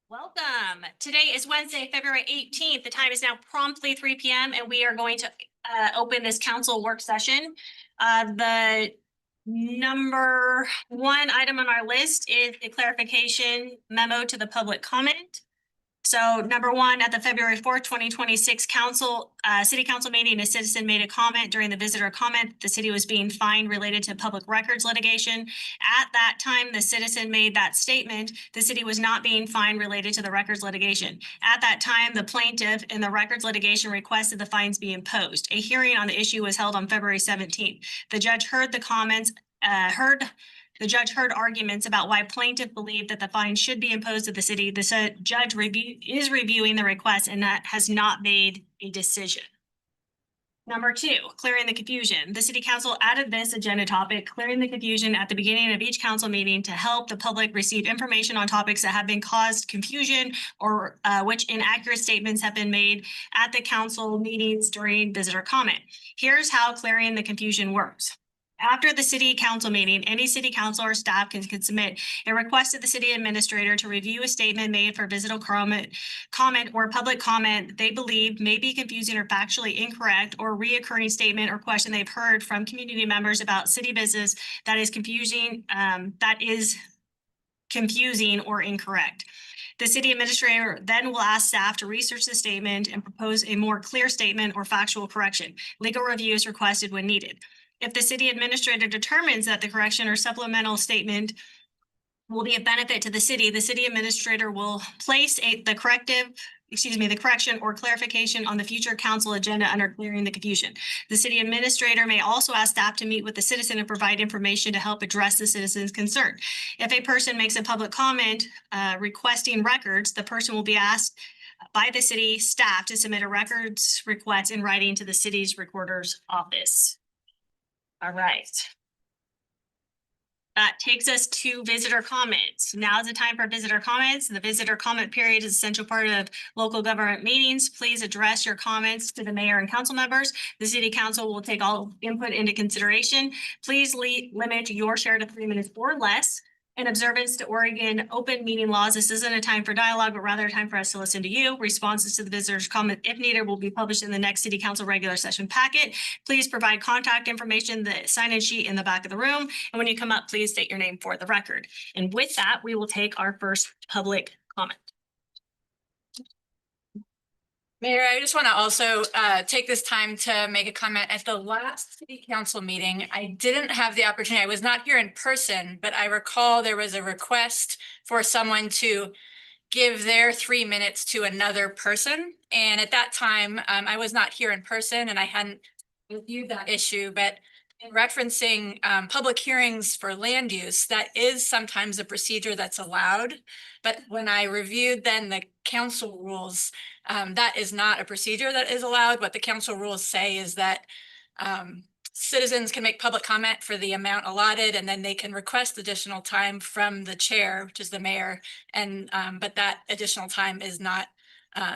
Welcome. Today is Wednesday, February 18th. The time is now promptly 3 p.m. and we are going to open this council work session. The number one item on our list is a clarification memo to the public comment. So number one, at the February 4th, 2026 city council meeting, a citizen made a comment during the visitor comment. The city was being fined related to public records litigation. At that time, the citizen made that statement. The city was not being fined related to the records litigation. At that time, the plaintiff in the records litigation requested the fines be imposed. A hearing on the issue was held on February 17th. The judge heard the comments, The judge heard arguments about why plaintiff believed that the fine should be imposed to the city. The judge is reviewing the request and that has not made a decision. Number two, clearing the confusion. The city council added this agenda topic, clearing the confusion, at the beginning of each council meeting to help the public receive information on topics that have been caused confusion or which inaccurate statements have been made at the council meetings during visitor comment. Here's how clearing the confusion works. After the city council meeting, any city council or staff can submit a request to the city administrator to review a statement made for visitor comment or public comment they believe may be confusing or factually incorrect, or reoccurring statement or question they've heard from community members about city business that is confusing or incorrect. The city administrator then will ask staff to research the statement and propose a more clear statement or factual correction. Legal review is requested when needed. If the city administrator determines that the correction or supplemental statement will be a benefit to the city administrator will place the correction or clarification on the future council agenda under clearing the confusion. The city administrator may also ask staff to meet with the citizen and provide information to help address the citizen's concern. If a person makes a public comment requesting records, the person will be asked by the city staff to submit a records request in writing to the city's recorder's office. All right. That takes us to visitor comments. Now is the time for visitor comments. The visitor comment period is an essential part of local government meetings. Please address your comments to the mayor and council members. The city council will take all input into consideration. Please limit your share to 3 minutes or less. In observance to Oregon open meeting laws, this isn't a time for dialogue, but rather a time for us to listen to you. Responses to the visitor's comment, if needed, will be published in the next city council regular session packet. Please provide contact information, the sign-in sheet in the back of the room. And when you come up, please state your name for the record. And with that, we will take our first public comment. Mayor, I just want to also take this time to make a comment. At the last city council meeting, I didn't have the opportunity. I was not here in person, but I recall there was a request for someone to give their 3 minutes to another person. And at that time, I was not here in person and I hadn't reviewed that issue, but in referencing public hearings for land use, that is sometimes a procedure that's allowed. But when I reviewed then the council rules, that is not a procedure that is allowed. What the council rules say is that citizens can make public comment for the amount allotted, and then they can request additional time from the chair, which is the mayor. And but that additional time is not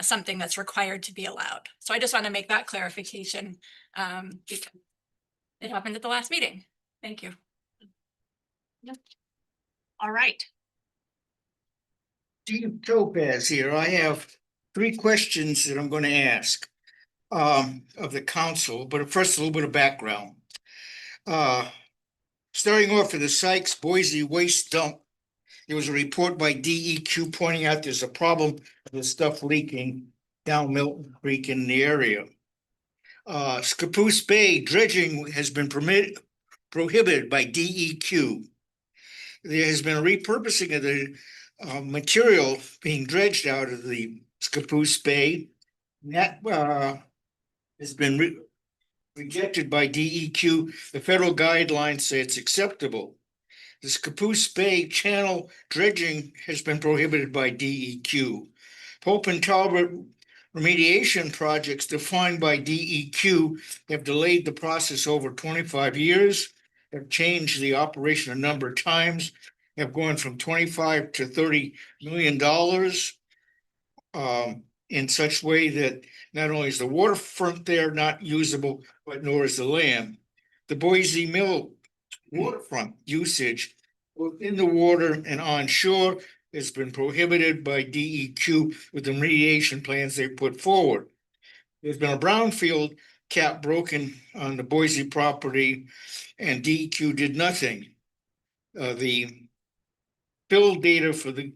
something that's required to be allowed. So I just want to make that clarification because it happened at the last meeting. Thank you. All right. Steve Topaz here. I have 3 questions that I'm going to ask of the council, but first a little bit of background. Starting off with the Sykes Boise waste dump, there was a report by DEQ pointing out there's a problem with the stuff leaking down Milton Creek in the area. Scappoose Bay dredging has been prohibited by DEQ. There has been a repurposing of the material being dredged out of the Scappoose Bay. That has been rejected by DEQ. The federal guidelines say it's acceptable. The Scappoose Bay channel dredging has been prohibited by DEQ. Pope and Talbot remediation projects defined by DEQ have delayed the process over 25 years, have changed the operation a number of times, have gone from $25 to $30 million in such way that not only is the waterfront there not usable, but nor is the land. the Boise Mill waterfront usage within the water and onshore has been prohibited by DEQ with the remediation plans they put forward. There's been a brownfield cap broken on the Boise property and DEQ did nothing. The fill data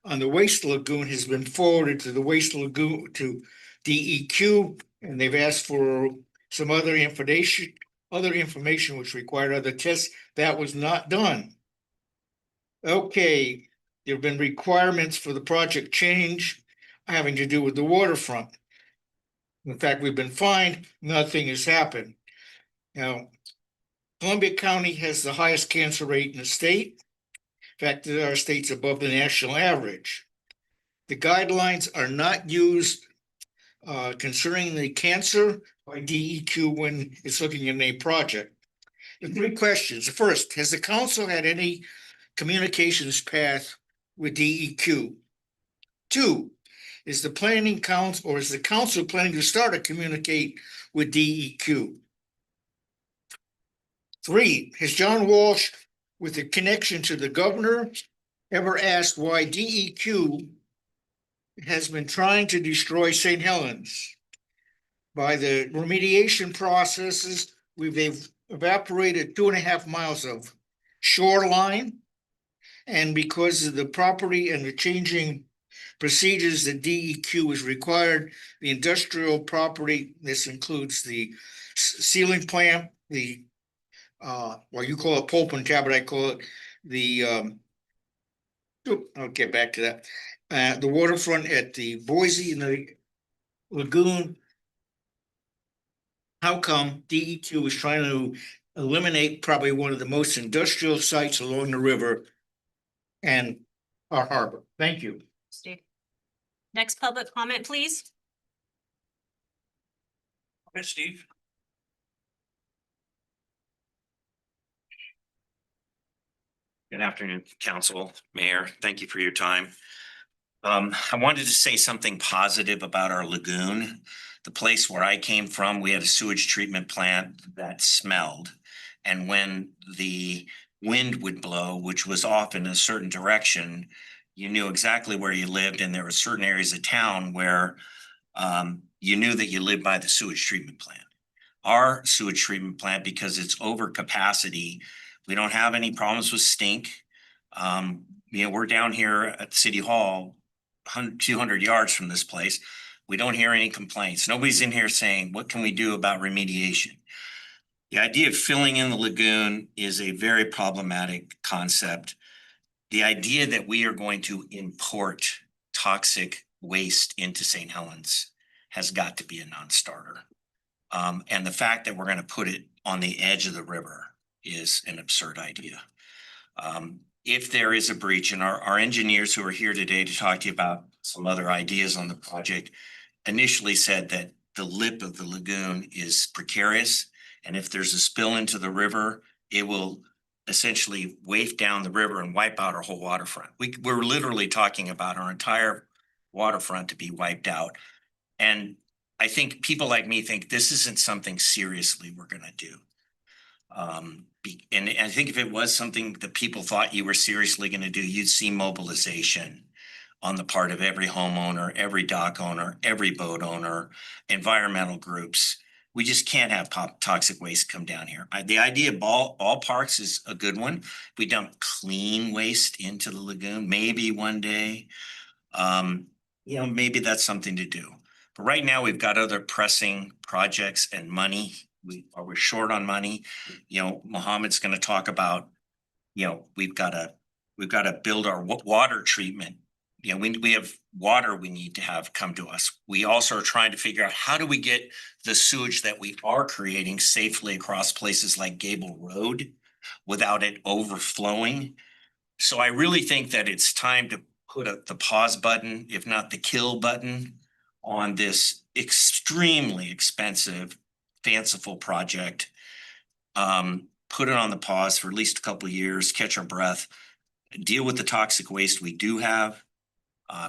on the waste lagoon has been forwarded to the waste lagoon to DEQ, and they've asked for some other information which required other tests. That was not done. Okay, there have been requirements for the project change having to do with the waterfront. In fact, we've been fined, nothing has happened. Now, Columbia County has the highest cancer rate in the state. In fact, our state's above the national average. The guidelines are not used concerning the cancer by DEQ when it's looking at a project. The three questions. First, has the council had any communications path with DEQ? Two, is the planning council or is the council planning to start to communicate with DEQ? Three, has John Walsh, with a connection to the governor, ever asked why DEQ has been trying to destroy St. Helens? By the remediation processes, they've evaporated 2.5 miles of shoreline. And because of the property and the changing procedures that DEQ is required, the industrial property, this includes the sealing plant, the well, you call it pulp and tab, but I call it the I'll get back to that. The waterfront at the Boise and the lagoon. How come DEQ is trying to eliminate probably one of the most industrial sites along the river and our harbor? Thank you. Steve. Next public comment, please. Okay, Steve. Good afternoon, council, mayor. Thank you for your time. I wanted to say something positive about our lagoon. The place where I came from, we had a sewage treatment plant that smelled. And when the wind would blow, which was off in a certain direction, you knew exactly where you lived. And there were certain areas of town where you knew that you lived by the sewage treatment plant. Our sewage treatment plant, because it's over capacity, we don't have any problems with stink. We're down here at City Hall, 200 yards from this place. We don't hear any complaints. Nobody's in here saying, what can we do about remediation? The idea of filling in the lagoon is a very problematic concept. The idea that we are going to import toxic waste into St. Helens has got to be a non-starter. And the fact that we're going to put it on the edge of the river is an absurd idea. If there is a breach, and our engineers who are here today to talk to you about some other ideas on the project initially said that the lip of the lagoon is precarious. And if there's a spill into the river, it will essentially waft down the river and wipe out our whole waterfront. We're literally talking about our entire waterfront to be wiped out. And I think people like me think this isn't something seriously we're going to do. And I think if it was something that people thought you were seriously going to do, you'd see mobilization on the part of every homeowner, every dock owner, every boat owner, environmental groups. We just can't have toxic waste come down here. The idea of all parks is a good one. We dump clean waste into the lagoon, maybe one day. Maybe that's something to do. But right now we've got other pressing projects and money. We're short on money. Mohammed's going to talk about, we've got to build our water treatment. We have water we need to have come to us. We also are trying to figure out how do we get the sewage that we are creating safely across places like Gable Road without it overflowing. So I really think that it's time to put the pause button, if not the kill button, on this extremely expensive, fanciful project. Put it on the pause for at least a couple of years, catch our breath, deal with the toxic waste we do have.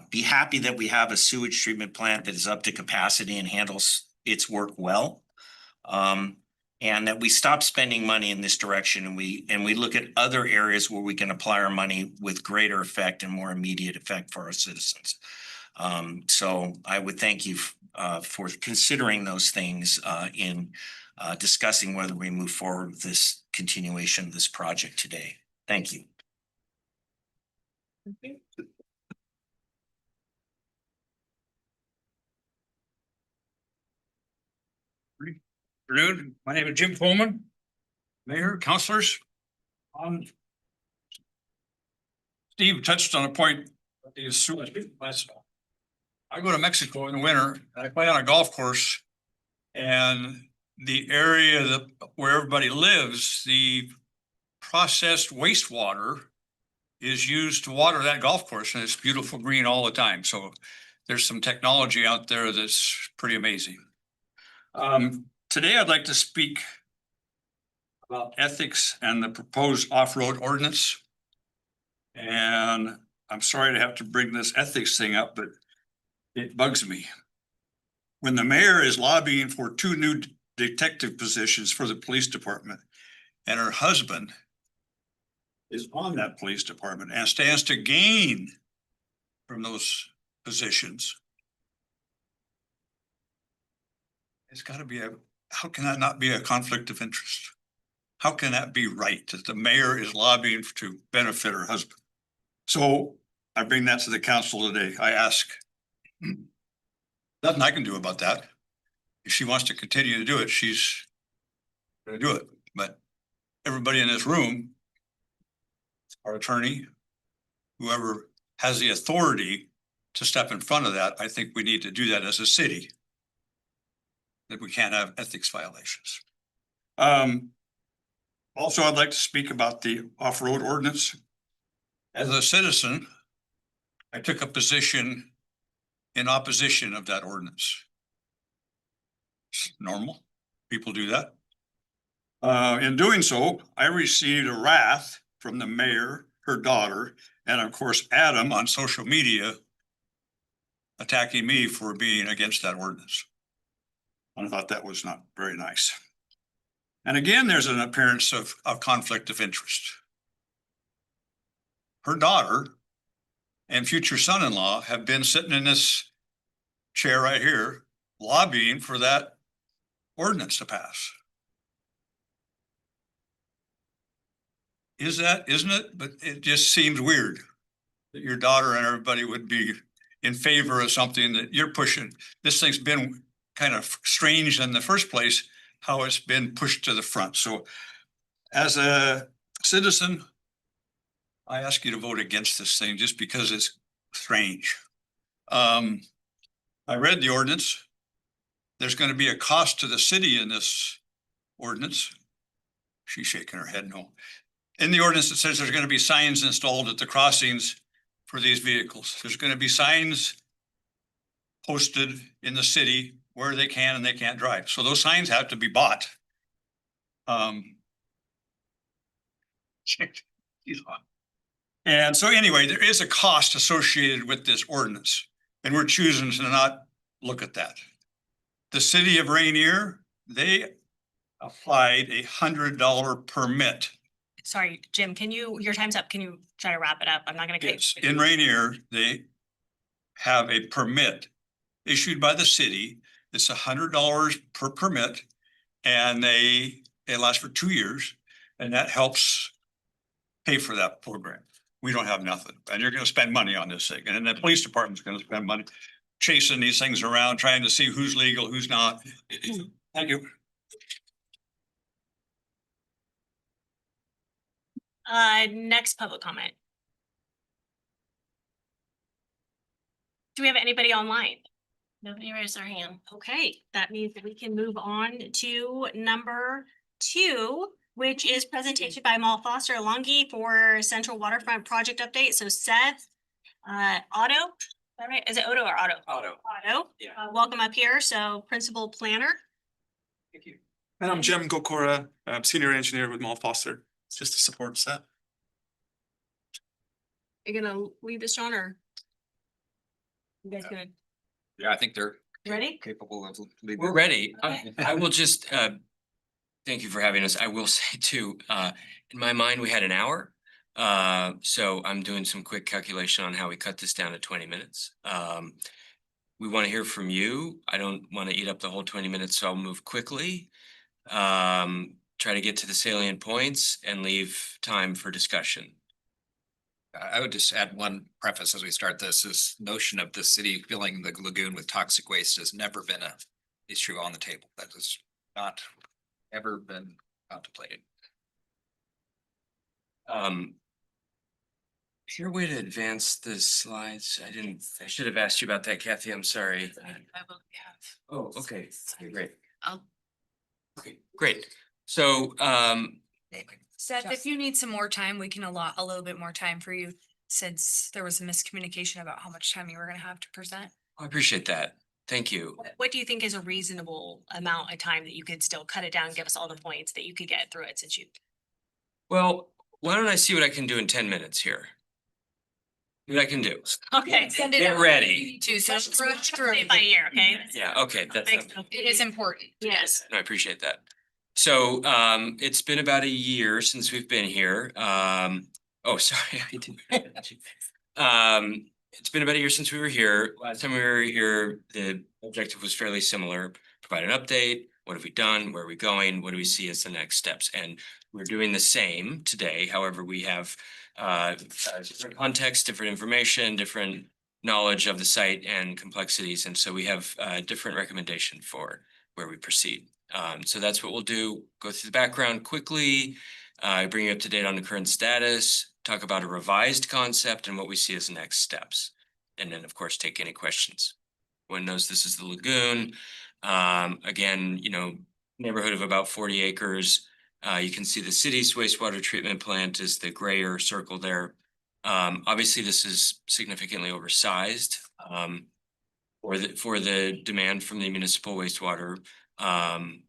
Be happy that we have a sewage treatment plant that is up to capacity and handles its work well. And that we stop spending money in this direction and we look at other areas where we can apply our money with greater effect and more immediate effect for our citizens. So I would thank you for considering those things in discussing whether we move forward with this continuation of this project today. Thank you. Afternoon, my name is Jim Pullman, Mayor, councilors. Steve touched on a point. I go to Mexico in the winter, and I play on a golf course. And the area that where everybody lives, the processed wastewater is used to water that golf course, and it's beautiful green all the time. So there's some technology out there that's pretty amazing. Today I'd like to speak about ethics and the proposed off-road ordinance. And I'm sorry to have to bring this ethics thing up, but it bugs me. When the mayor is lobbying for 2 new detective positions for the police department, and her husband is on that police department and stands to gain from those positions, it's got to be how can that not be a conflict of interest? How can that be right that the mayor is lobbying to benefit her husband? So I bring that to the council today. I ask, nothing I can do about that. If she wants to continue to do it, she's going to do it. But everybody in this room, our attorney, whoever has the authority to step in front of that, I think we need to do that as a city. That we can't have ethics violations. Also, I'd like to speak about the off-road ordinance. As a citizen, I took a position in opposition of that ordinance. It's normal, people do that. In doing so, I received a wrath from the mayor, her daughter, and of course, Adam on social media attacking me for being against that ordinance. I thought that was not very nice. And again, there's an appearance of conflict of interest. Her daughter and future son-in-law have been sitting in this chair right here lobbying for that ordinance to pass. Isn't it? But it just seems weird that your daughter and everybody would be in favor of something that you're pushing. This thing's been kind of strange in the first place, how it's been pushed to the front. So as a citizen, I ask you to vote against this thing just because it's strange. I read the ordinance. There's going to be a cost to the city in this ordinance. She's shaking her head no. In the ordinance, it says there's going to be signs installed at the crossings for these vehicles. There's going to be signs posted in the city where they can and they can't drive. So those signs have to be bought. And so anyway, there is a cost associated with this ordinance, and we're choosing to not look at that. The city of Rainier, they applied $100 permit. Sorry, Jim, your time's up. Can you try to wrap it up? I'm not gonna. Yes, in Rainier, they have a permit issued by the city. It's $100 per permit, and it lasts for 2 years, and that helps pay for that program. We don't have nothing, and you're going to spend money on this thing, and then the police department's going to spend money chasing these things around, trying to see who's legal, who's not. Thank you. Next public comment. Do we have anybody online? Nobody raised their hand. Okay, that means that we can move on to number 2, which is presentation by Mal Foster Longi for Central Waterfront Project Update. So Seth, Otto, is that right? Is it Otto or Otto? Otto. Otto, Yeah. welcome up here. So Principal Planner. Thank you. And I'm Jem Gokora, Senior Engineer with Mal Foster. It's just to support Seth. You're gonna lead this, John, or? You guys gonna, Yeah, I think they're ready? capable of leading. We're ready. Okay. I will just Thank you for having us. I will say too, in my mind, we had an hour. So I'm doing some quick calculation on how we cut this down to 20 minutes. We want to hear from you. I don't want to eat up the whole 20 minutes, so I'll move quickly. Try to get to the salient points and leave time for discussion. I would just add one preface as we start this notion of the city filling the lagoon with toxic waste has never been a issue on the table. That has not ever been contemplated. Is there a way to advance the slides? I should have asked you about that, Kathy. I'm sorry. I will have. Oh, okay, great. I'll- Okay, great. So, Seth, if you need some more time, we can allot a little bit more time for you since there was a miscommunication about how much time you were gonna have to present. I appreciate that. Thank you. What do you think is a reasonable amount of time that you could still cut it down, and give us all the points that you could get through it since you? Well, why don't I see what I can do in 10 minutes here? See what I can do. Okay. Send it Get out. ready. To so Let's rush through. play it by ear, okay? Yeah, okay, that's. Thanks. It is important. Yes. No, I appreciate that. So, it's been about a year since we've been here. Oh, sorry, I didn't. It's been about a year since we were here. Last time we were here, the objective was fairly similar. Provide an update. What have we done? Where are we going? What do we see as the next steps? And we're doing the same today. However, we have different context, different information, different knowledge of the site and complexities. And so we have a different recommendation for where we proceed. So that's what we'll do. Go through the background quickly, bring you up to date on the current status, talk about a revised concept and what we see as next steps. And then, of course, take any questions. Everyone knows this is the lagoon. Again, neighborhood of about 40 acres. You can see the city's wastewater treatment plant is the grayer circle there. Obviously, this is significantly oversized for the demand from the municipal wastewater.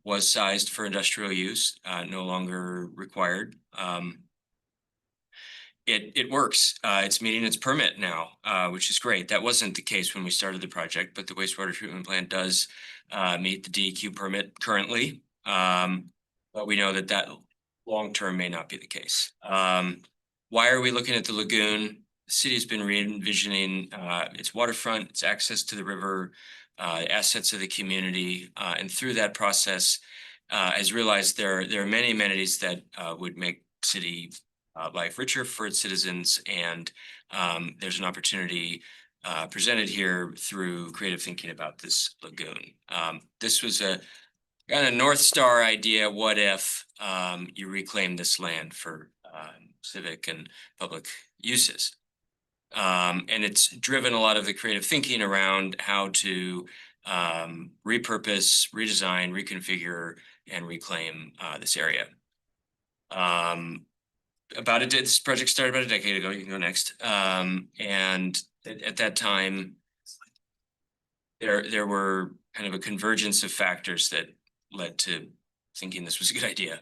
Was sized for industrial use, no longer required. It works. It's meeting its permit now, which is great. That wasn't the case when we started the project, but the wastewater treatment plant does meet the DEQ permit currently. But we know that long-term may not be the case. Why are we looking at the lagoon? The city has been re-envisioning its waterfront, its access to the river, assets of the community, and through that process, has realized there are many amenities that would make city life richer for its citizens, and there's an opportunity presented here through creative thinking about this lagoon. This was a kind of North Star idea. What if you reclaim this land for civic and public uses? And it's driven a lot of the creative thinking around how to repurpose, redesign, reconfigure, and reclaim this area. This project started about a decade ago. You can go next. And at that time, there were kind of a convergence of factors that led to thinking this was a good idea.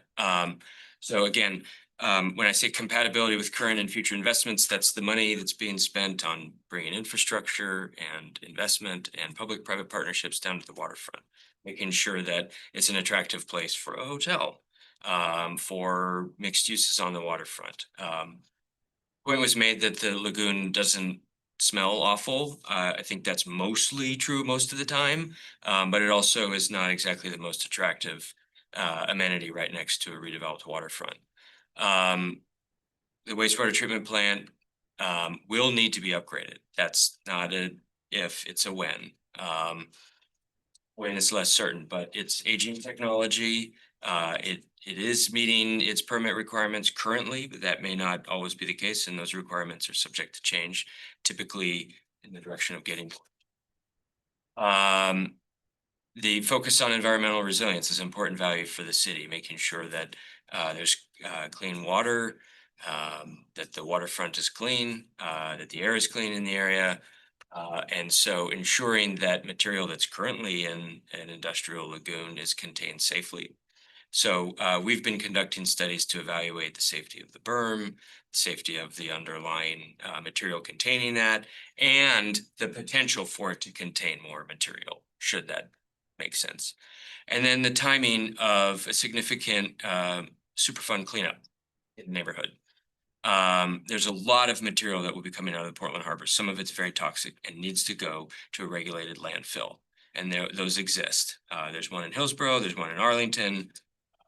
So again, when I say compatibility with current and future investments, that's the money that's being spent on bringing infrastructure and investment and public-private partnerships down to the waterfront, making sure that it's an attractive place for a hotel, for mixed uses on the waterfront. Point was made that the lagoon doesn't smell awful. I think that's mostly true most of the time, but it also is not exactly the most attractive amenity right next to a redeveloped waterfront. The wastewater treatment plant will need to be upgraded. That's not a if, it's a when. When it's less certain, but it's aging technology. It is meeting its permit requirements currently, but that may not always be the case, and those requirements are subject to change, typically in the direction of getting. The focus on environmental resilience is important value for the city, making sure that there's clean water, that the waterfront is clean, that the air is clean in the area. And so ensuring that material that's currently in an industrial lagoon is contained safely. So we've been conducting studies to evaluate the safety of the berm, safety of the underlying material containing that, and the potential for it to contain more material should that makes sense. And then the timing of a significant Superfund cleanup in the neighborhood. There's a lot of material that will be coming out of the Portland Harbor. Some of it's very toxic and needs to go to a regulated landfill. And those exist. There's one in Hillsborough, there's one in Arlington,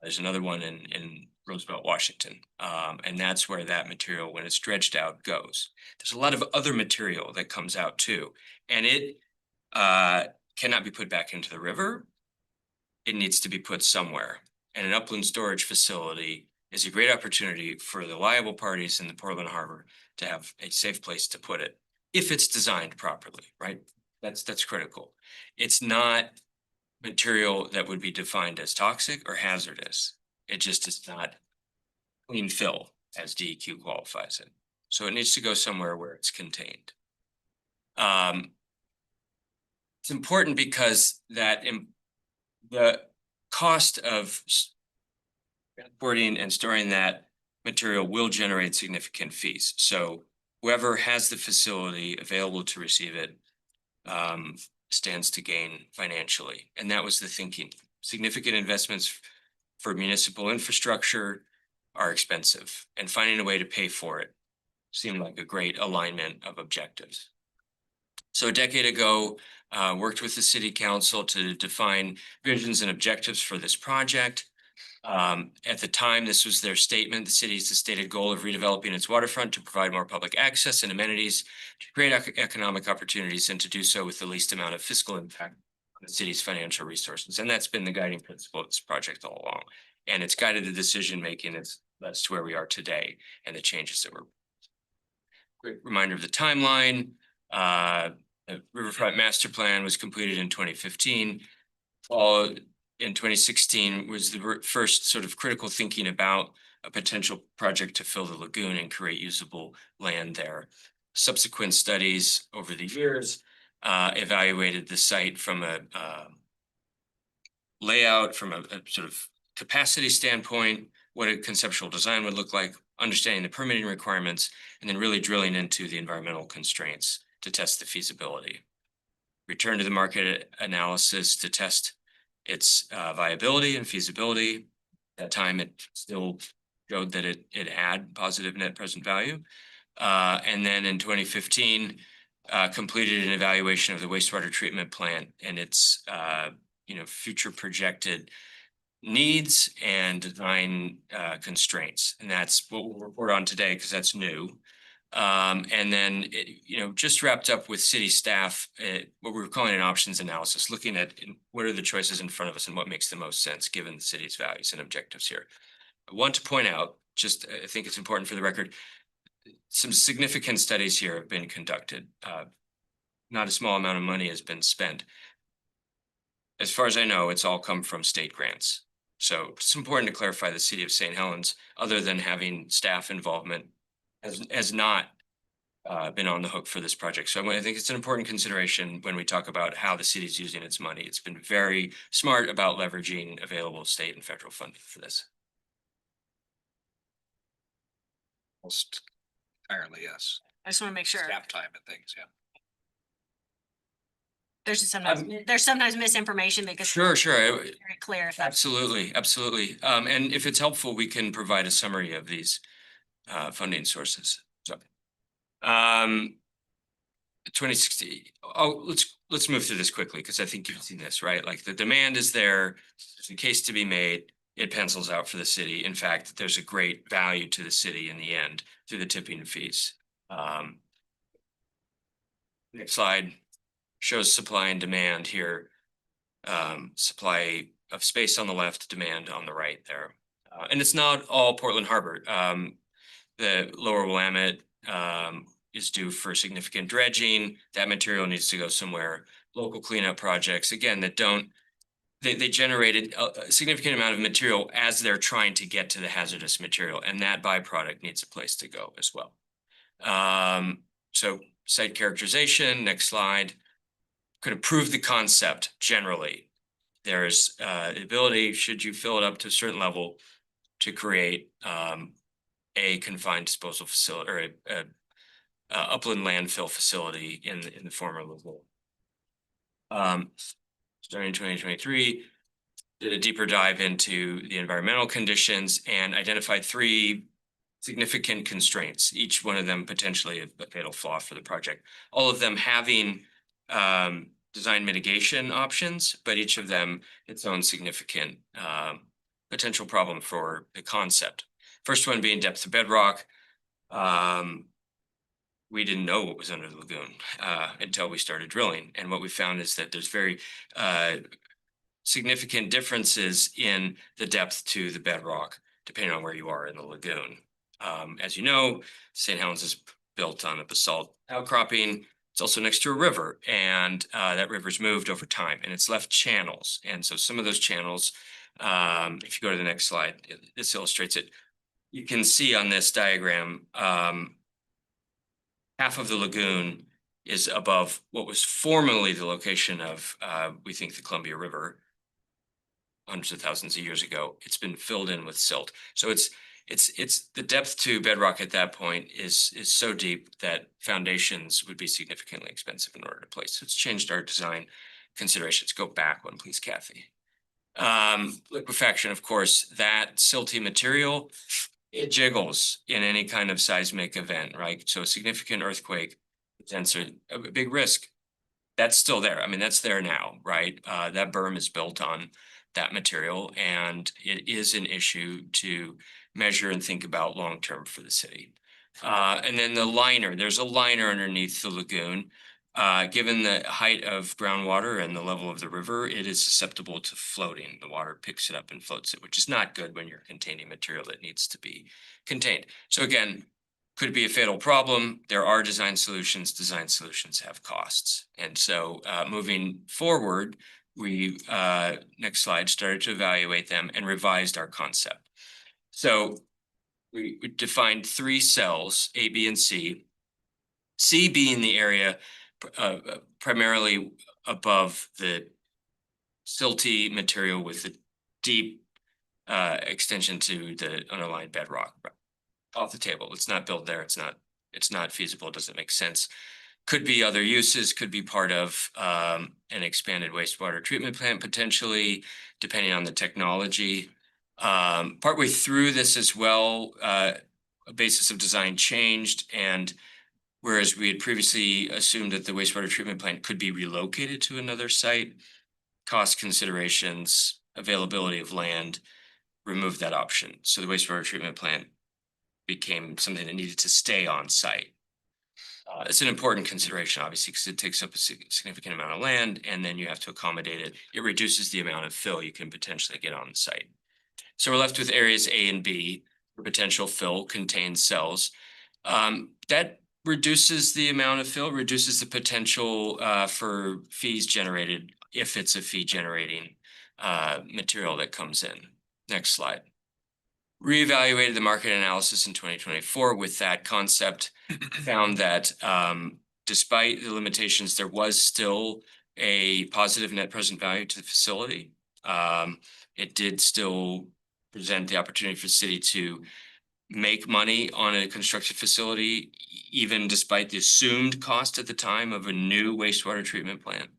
there's another one in Roosevelt, Washington. And that's where that material, when it's dredged out, goes. There's a lot of other material that comes out too. And it cannot be put back into the river. It needs to be put somewhere. And an upland storage facility is a great opportunity for the liable parties in the Portland Harbor to have a safe place to put it, if it's designed properly, right? That's critical. It's not material that would be defined as toxic or hazardous. It just is not clean fill as DEQ qualifies it. So it needs to go somewhere where it's contained. It's important because the cost of transporting and storing that material will generate significant fees. So whoever has the facility available to receive it stands to gain financially. And that was the thinking. Significant investments for municipal infrastructure are expensive, and finding a way to pay for it seemed like a great alignment of objectives. So a decade ago, worked with the city council to define visions and objectives for this project. At the time, this was their statement. The city's the stated goal of redeveloping its waterfront to provide more public access and amenities, to create economic opportunities, and to do so with the least amount of fiscal impact on the city's financial resources. And that's been the guiding principle of this project all along. And it's guided the decision-making that's to where we are today and the changes that were. Great reminder of the timeline. The Riverfront Master Plan was completed in 2015. In 2016 was the first sort of critical thinking about a potential project to fill the lagoon and create usable land there. Subsequent studies over the years evaluated the site from a layout, from a sort of capacity standpoint, what a conceptual design would look like, understanding the permitting requirements, and then really drilling into the environmental constraints to test the feasibility. Return to the market analysis to test its viability and feasibility. At that time, it still showed that it had positive net present value. And then in 2015, completed an evaluation of the wastewater treatment plant and its future projected needs and design constraints. And that's what we'll report on today because that's new. And then just wrapped up with city staff, what we're calling an options analysis, looking at what are the choices in front of us and what makes the most sense given the city's values and objectives here. I want to point out, I think it's important for the record, some significant studies here have been conducted. Not a small amount of money has been spent. As far as I know, it's all come from state grants. So it's important to clarify the city of St. Helens, other than having staff involvement, has not been on the hook for this project. So I think it's an important consideration when we talk about how the city is using its money. It's been very smart about leveraging available state and federal funding for this. Most entirely, yes. I just want to make sure. Staff time and things, yeah. There's just sometimes misinformation because. Sure. Very clear. If that's Absolutely. And if it's helpful, we can provide a summary of these funding sources. So 2016. Let's move through this quickly because I think you've seen this, right? Like the demand is there. There's a case to be made. It pencils out for the city. In fact, there's a great value to the city in the end through the tipping fees. Next slide shows supply and demand here. Supply of space on the left, demand on the right there. And it's not all Portland Harbor. The lower Willamette is due for significant dredging. That material needs to go somewhere. Local cleanup projects, again, they generated a significant amount of material as they're trying to get to the hazardous material, and that byproduct needs a place to go as well. So site characterization, next slide, could improve the concept generally. There's the ability, should you fill it up to a certain level, to create a confined disposal facility or a upland landfill facility in the former lagoon. starting in 2023, did a deeper dive into the environmental conditions and identified 3 significant constraints, each one of them potentially a fatal flaw for the project. All of them having design mitigation options, but each of them its own significant potential problem for the concept. First one being depth of bedrock. We didn't know what was under the lagoon until we started drilling. And what we found is that there's very significant differences in the depth to the bedrock, depending on where you are in the lagoon. As you know, St. Helens is built on a basalt outcropping. It's also next to a river, and that river's moved over time, and it's left channels. And so some of those channels, if you go to the next slide, this illustrates it. You can see on this diagram, half of the lagoon is above what was formerly the location of, we think, the Columbia River hundreds of thousands of years ago. It's been filled in with silt. So it's the depth to bedrock at that point is so deep that foundations would be significantly expensive in order to place. So it's changed our design considerations. Go back one, please, Kathy. Liquefaction, of course, that silty material, it jiggles in any kind of seismic event, right? So a significant earthquake presents a big risk. That's still there. I mean, that's there now, right? That berm is built on that material, and it is an issue to measure and think about long-term for the city. And then the liner, there's a liner underneath the lagoon. Given the height of groundwater and the level of the river, it is susceptible to floating. The water picks it up and floats it, which is not good when you're containing material that needs to be contained. So again, could be a fatal problem. There are design solutions. Design solutions have costs. And so moving forward, we, next slide, started to evaluate them and revised our concept. So we defined 3 cells, A, B, and C. C being the area primarily above the silty material with a deep extension to the underlying bedrock. Off the table. It's not built there. It's not feasible. It doesn't make sense. Could be other uses, could be part of an expanded wastewater treatment plant potentially, depending on the technology. Partway through this as well, a basis of design changed, and whereas we had previously assumed that the wastewater treatment plant could be relocated to another site, cost considerations, availability of land, removed that option. So the wastewater treatment plant became something that needed to stay on site. It's an important consideration, obviously, because it takes up a significant amount of land, and then you have to accommodate it. It reduces the amount of fill you can potentially get on the site. So we're left with areas A and B for potential fill, contained cells. That reduces the amount of fill, reduces the potential for fees generated if it's a fee generating material that comes in. Next slide. Reevaluated the market analysis in 2024 with that concept, found that despite the limitations, there was still a positive net present value to the facility. It did still present the opportunity for the city to make money on a constructed facility, even despite the assumed cost at the time of a new wastewater treatment plant.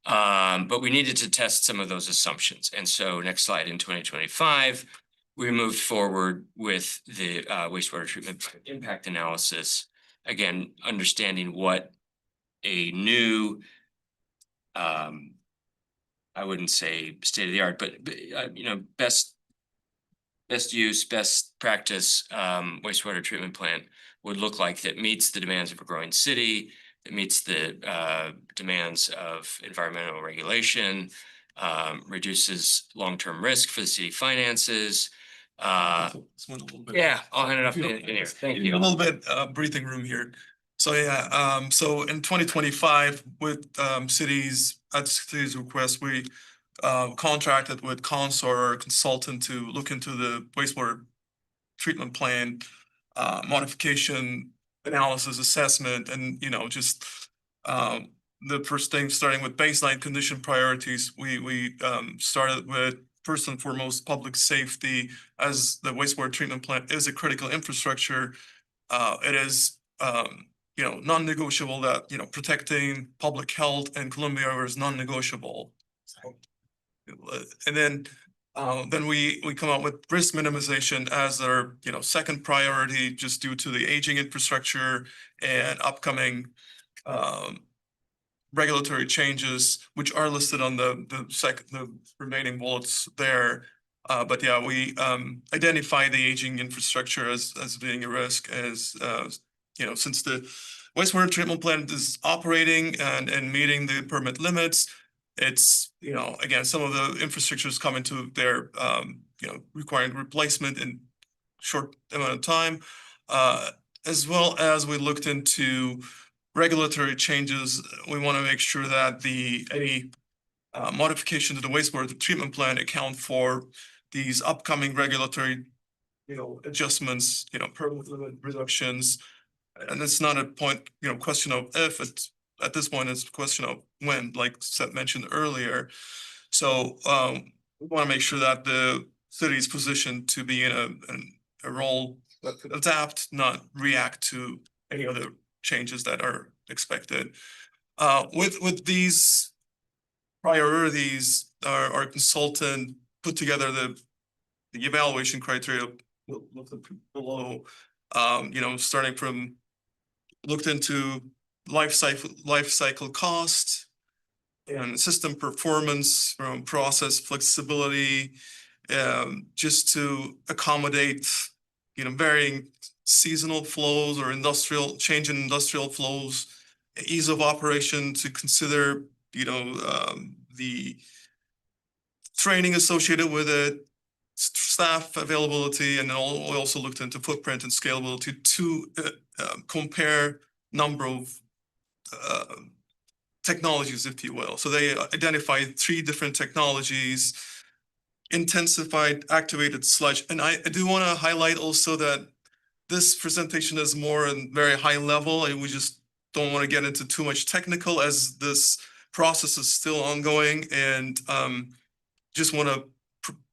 But we needed to test some of those assumptions. And so next slide, in 2025, we moved forward with the wastewater treatment impact analysis, again, understanding what a new, I wouldn't say state of the art, but best use, best practice wastewater treatment plant would look like that meets the demands of a growing city, that meets the demands of environmental regulation, reduces long-term risk for the city finances. Yeah, I'll hand it off in here. Thank you. A little bit breathing room here. So yeah, so in 2025, with city's request, we contracted with Consor consultant to look into the wastewater treatment plant modification analysis assessment, and just the first thing, starting with baseline condition priorities, we started with first and foremost public safety, as the wastewater treatment plant is a critical infrastructure. It is non-negotiable that protecting public health in Columbia River is non-negotiable. And then we come up with risk minimization as our, second priority, just due to the aging infrastructure and upcoming regulatory changes, which are listed on the remaining bullets there. But yeah, we identify the aging infrastructure as being a risk, as since the wastewater treatment plant is operating and meeting the permit limits, it's, again, some of the infrastructures come into their requiring replacement in short amount of time. As well as we looked into regulatory changes, we want to make sure that any modification to the wastewater treatment plant account for these upcoming regulatory, adjustments, permit limit reductions. And it's not a question of if, it's at this point, it's a question of when, like Seth mentioned earlier. So we want to make sure that the city is positioned to be in a role that could adapt, not react to any other changes that are expected. With these priorities, our consultant put together the evaluation criteria below, starting from looked into life cycle cost and system performance from process flexibility, just to accommodate, varying seasonal flows or change in industrial flows, ease of operation, to consider, the training associated with it, staff availability, and then we also looked into footprint and scalability to compare number of technologies, if you will. So they identified 3 different technologies: intensified activated sludge. And I do want to highlight also that this presentation is more in very high level, and we just don't want to get into too much technical, as this process is still ongoing, and just want to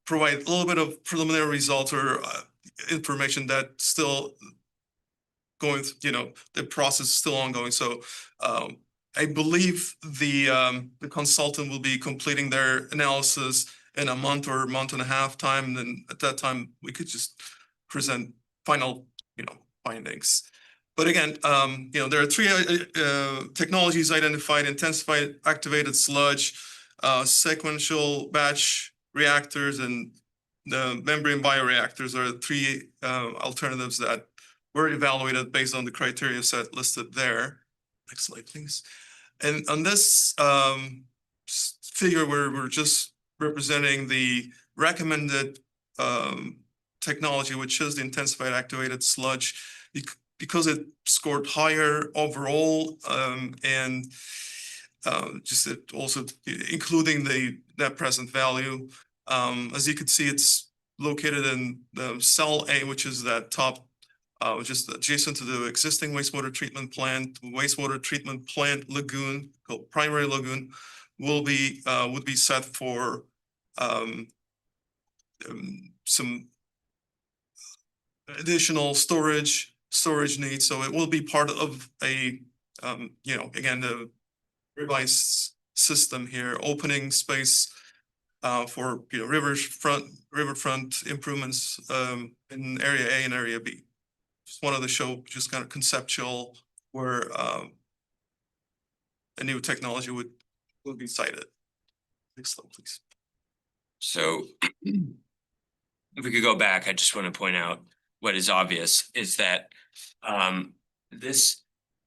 provide a little bit of preliminary results or information that still going, the process is still ongoing. So I believe the consultant will be completing their analysis in a month or month and a half time. And then at that time, we could just present final, findings. But again, there are 3 technologies identified: intensified activated sludge, sequential batch reactors, and the membrane bioreactors are 3 alternatives that were evaluated based on the criteria set listed there. Next slide, please. And on this figure, we're just representing the recommended technology, which is the intensified activated sludge, because it scored higher overall, and just it also including the net present value. As you can see, it's located in the cell A, which is that top, just adjacent to the existing wastewater treatment plant. Wastewater treatment plant lagoon, called primary lagoon, would be set for some additional storage needs. So it will be part of a, again, the revised system here, opening space for riverfront improvements in area A and area B. Just wanted to show just kind of conceptual where a new technology will be cited. Next slide, please. So if we could go back, I just want to point out what is obvious is that this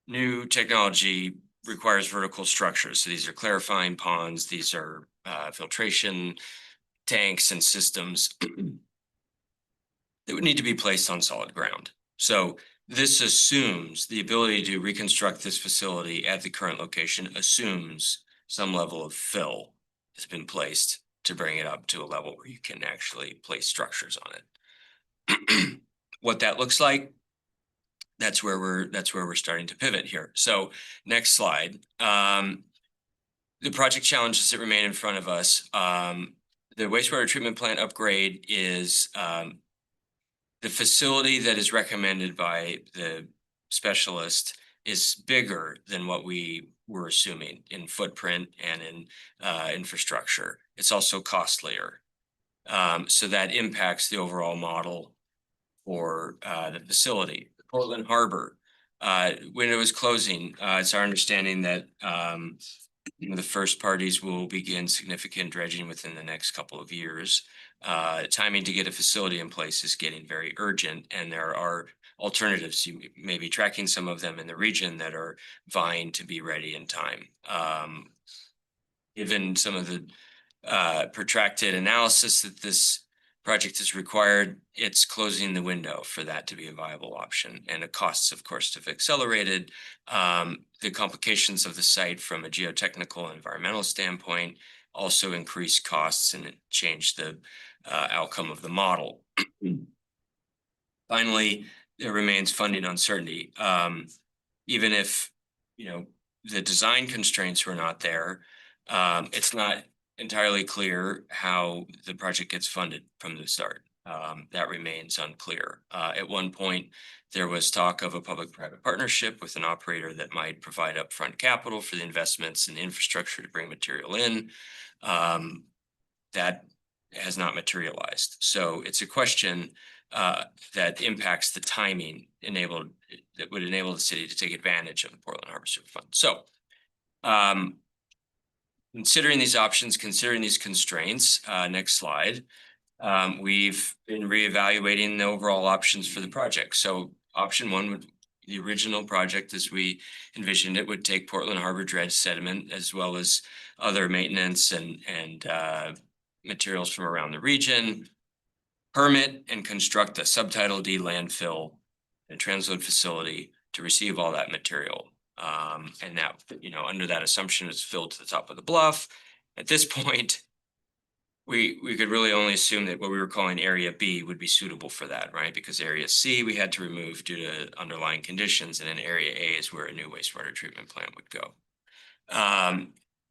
new technology requires vertical structures. So these are clarifying ponds, these are filtration tanks and systems that would need to be placed on solid ground. So this assumes the ability to reconstruct this facility at the current location assumes some level of fill has been placed to bring it up to a level where you can actually place structures on it. What that looks like, that's where we're starting to pivot here. So next slide. The project challenges that remain in front of us. The wastewater treatment plant upgrade is the facility that is recommended by the specialist is bigger than what we we're assuming in footprint and in infrastructure. It's also costlier. So that impacts the overall model for the facility. Portland Harbor, when it was closing, it's our understanding that the first parties will begin significant dredging within the next couple of years. Timing to get a facility in place is getting very urgent, and there are alternatives. You may be tracking some of them in the region that are vying to be ready in time. Given some of the protracted analysis that this project is required, it's closing the window for that to be a viable option. And the costs, of course, have accelerated. The complications of the site from a geotechnical and environmental standpoint also increased costs, and it changed the outcome of the model. Finally, there remains funding uncertainty. Even if, the design constraints were not there, it's not entirely clear how the project gets funded from the start. That remains unclear. At one point, there was talk of a public-private partnership with an operator that might provide upfront capital for the investments and infrastructure to bring material in. That has not materialized. So it's a question that impacts the timing that would enable the city to take advantage of the Portland Harbor Super Fund. So considering these options, considering these constraints, next slide, we've been reevaluating the overall options for the project. So option one would, the original project as we envisioned it, would take Portland Harbor dredge sediment as well as other maintenance and materials from around the region, permit and construct a Subtitle D landfill and transload facility to receive all that material. And that, under that assumption, is filled to the top of the bluff. At this point, we could really only assume that what we were calling Area B would be suitable for that, right? Because Area C we had to remove due to underlying conditions, and then Area A is where a new wastewater treatment plant would go.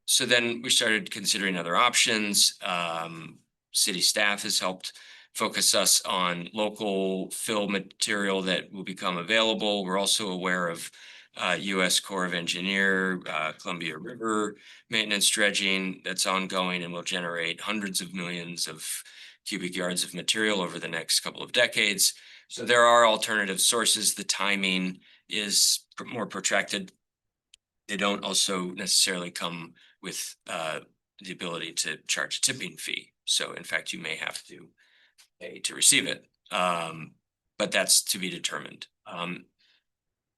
So then we started considering other options. City staff has helped focus us on local fill material that will become available. We're also aware of U.S. Corps of Engineer, Columbia River maintenance dredging that's ongoing and will generate hundreds of millions of cubic yards of material over the next couple of decades. So there are alternative sources. The timing is more protracted. They don't also necessarily come with the ability to charge a tipping fee. So in fact, you may have to pay to receive it, but that's to be determined.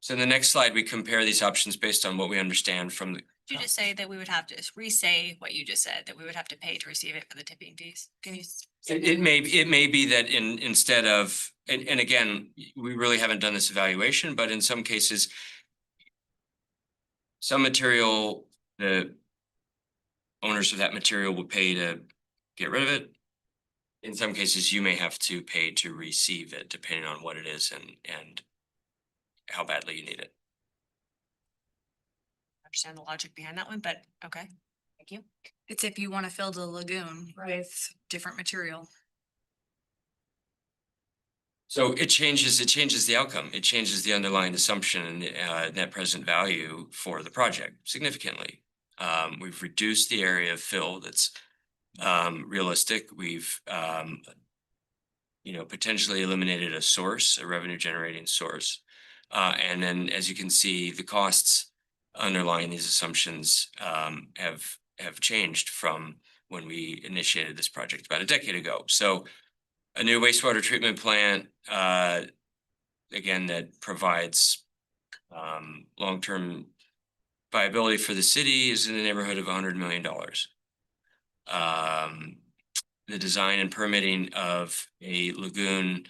So in the next slide, we compare these options based on what we understand from the. Did you just say that we would have to re-say what you just said, that we would have to pay to receive it for the tipping fees? Can you? It may be that instead of, and again, we really haven't done this evaluation, but in some cases, some material, the owners of that material will pay to get rid of it. In some cases, you may have to pay to receive it, depending on what it is and how badly you need it. Understand the logic behind that one, but okay, thank you. It's if you want to fill the lagoon with different material. So it changes the outcome. It changes the underlying assumption and net present value for the project significantly. We've reduced the area of fill that's realistic. We've potentially eliminated a revenue generating source. And then, as you can see, the costs underlying these assumptions have changed from when we initiated this project about a decade ago. So a new wastewater treatment plant, again, that provides long-term viability for the city is in the neighborhood of $100 million. The design and permitting of a lagoon,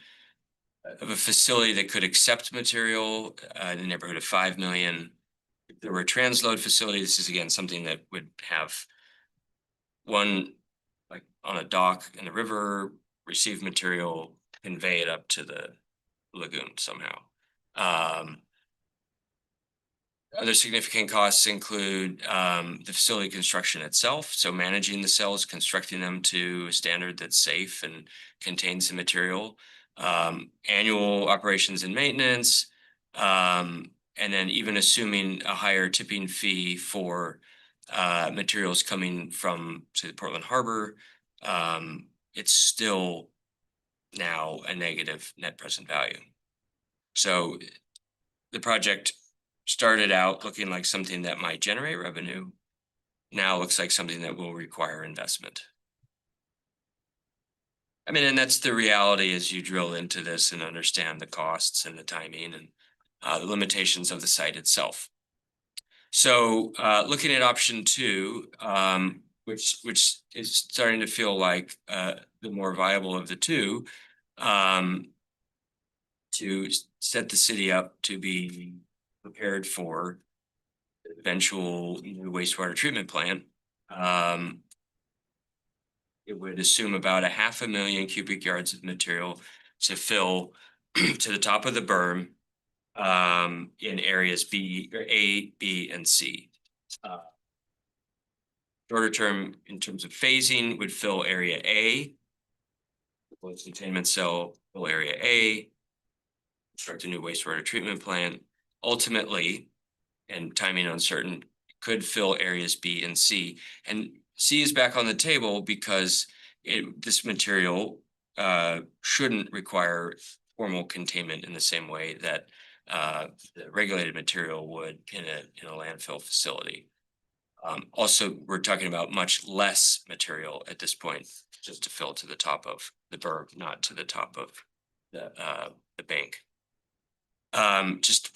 of a facility that could accept material in the neighborhood of $5 million. If there were a transload facility, this is again something that would have one like on a dock in the river, receive material, convey it up to the lagoon somehow. Other significant costs include the facility construction itself. So managing the cells, constructing them to a standard that's safe and contains the material, annual operations and maintenance, And then even assuming a higher tipping fee for materials coming from, say, the Portland Harbor, it's still now a negative net present value. So the project started out looking like something that might generate revenue. Now looks like something that will require investment. I mean, and that's the reality as you drill into this and understand the costs and the timing and the limitations of the site itself. So looking at option 2, which is starting to feel like the more viable of the two, to set the city up to be prepared for eventual new wastewater treatment plant. It would assume about 500,000 cubic yards of material to fill to the top of the berm in areas A, B, and C. Shorter term, in terms of phasing, would fill area A. Closed containment cell, fill area A. Construct a new wastewater treatment plant. Ultimately, and timing uncertain, could fill areas B and C. And C is back on the table because this material shouldn't require formal containment in the same way that the regulated material would in a landfill facility. Also, we're talking about much less material at this point, just to fill to the top of the berm, not to the top of the bank. Just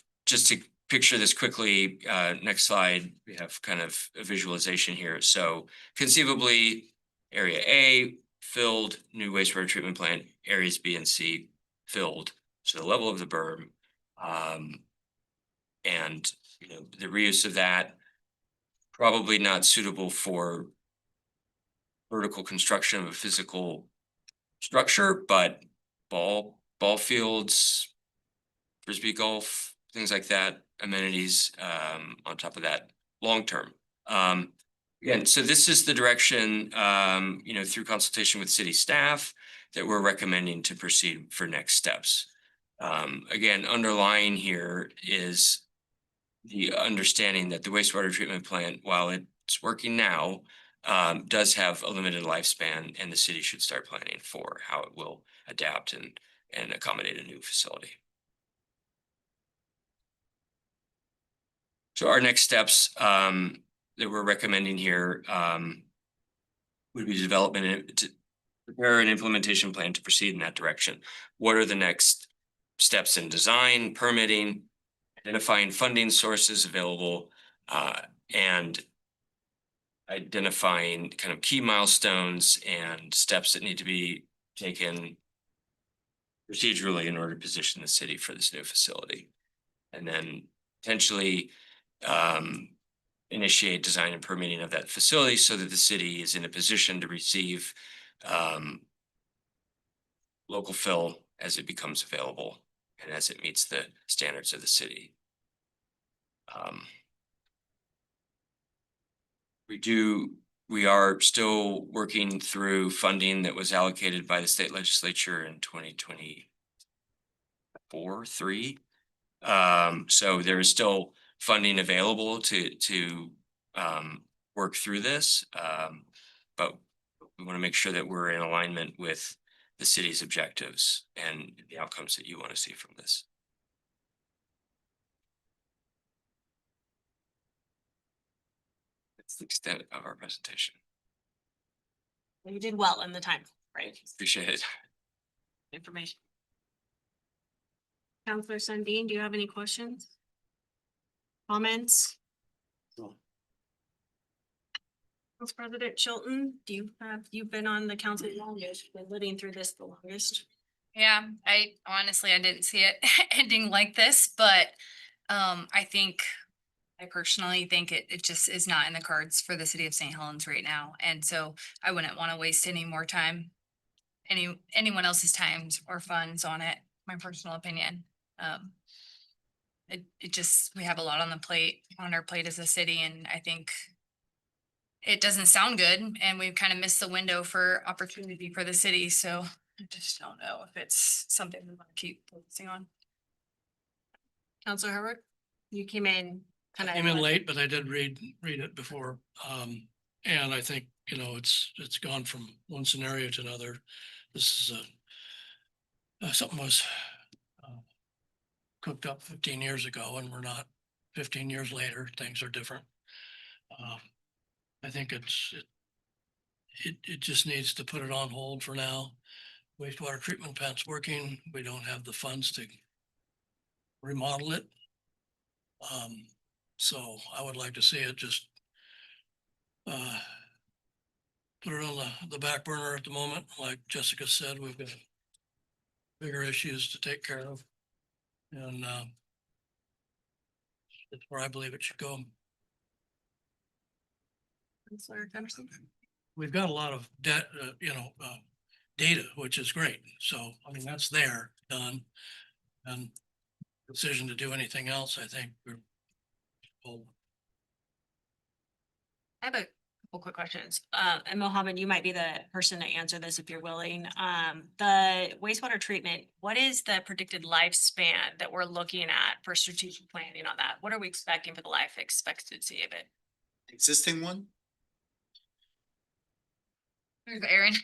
to picture this quickly, next slide, we have kind of a visualization here. So conceivably, area A filled, new wastewater treatment plant, areas B and C filled to the level of the berm. And the reuse of that, probably not suitable for vertical construction of a physical structure, but ball fields, frisbee golf, things like that, amenities on top of that long term. Again, so this is the direction, through consultation with city staff that we're recommending to proceed for next steps. Again, underlying here is the understanding that the wastewater treatment plant, while it's working now, does have a limited lifespan, and the city should start planning for how it will adapt and accommodate a new facility. So our next steps that we're recommending here would be development to prepare an implementation plan to proceed in that direction. What are the next steps in design, permitting, identifying funding sources available, and identifying kind of key milestones and steps that need to be taken procedurally in order to position the city for this new facility. And then potentially initiate design and permitting of that facility so that the city is in a position to receive local fill as it becomes available and as it meets the standards of the city. We are still working through funding that was allocated by the state legislature in 2024-3. So there is still funding available to work through this, but we want to make sure that we're in alignment with the city's objectives and the outcomes that you want to see from this. That's the extent of our presentation. You did well in the time, right? Appreciate it. Information. Counselor Sundin, do you have any questions? Comments? No. Council President Chilton, you've been on the council the longest, been living through this the longest. Yeah, I didn't see it ending like this, but I personally think it just is not in the cards for the city of St. Helens right now. And so I wouldn't want to waste any more time, anyone else's time or funds on it, my personal opinion. We have a lot on our plate as a city, and I think it doesn't sound good, and we've kind of missed the window for opportunity for the city. So I just don't know if it's something we want to keep focusing on. Counselor Howard? You came in kind of. Came in late, but I did read it before. And I think, it's gone from one scenario to another. This is something was cooked up 15 years ago and we're not 15 years later, things are different. I think it just needs to put it on hold for now. Wastewater treatment plant's working. We don't have the funds to remodel it. So I would like to see it just put it on the back burner at the moment. Like Jessica said, we've got bigger issues to take care of. And that's where I believe it should go. Councilor Gunderson? We've got a lot of debt, data, which is great. So, I mean, that's there, done. And decision to do anything else, I think we're. Well, I have a couple quick questions. And Mohammed, you might be the person to answer this if you're willing. The wastewater treatment, what is the predicted lifespan that we're looking at for strategic planning on that? What are we expecting for the life expectancy of it? Existing one? There's Aaron.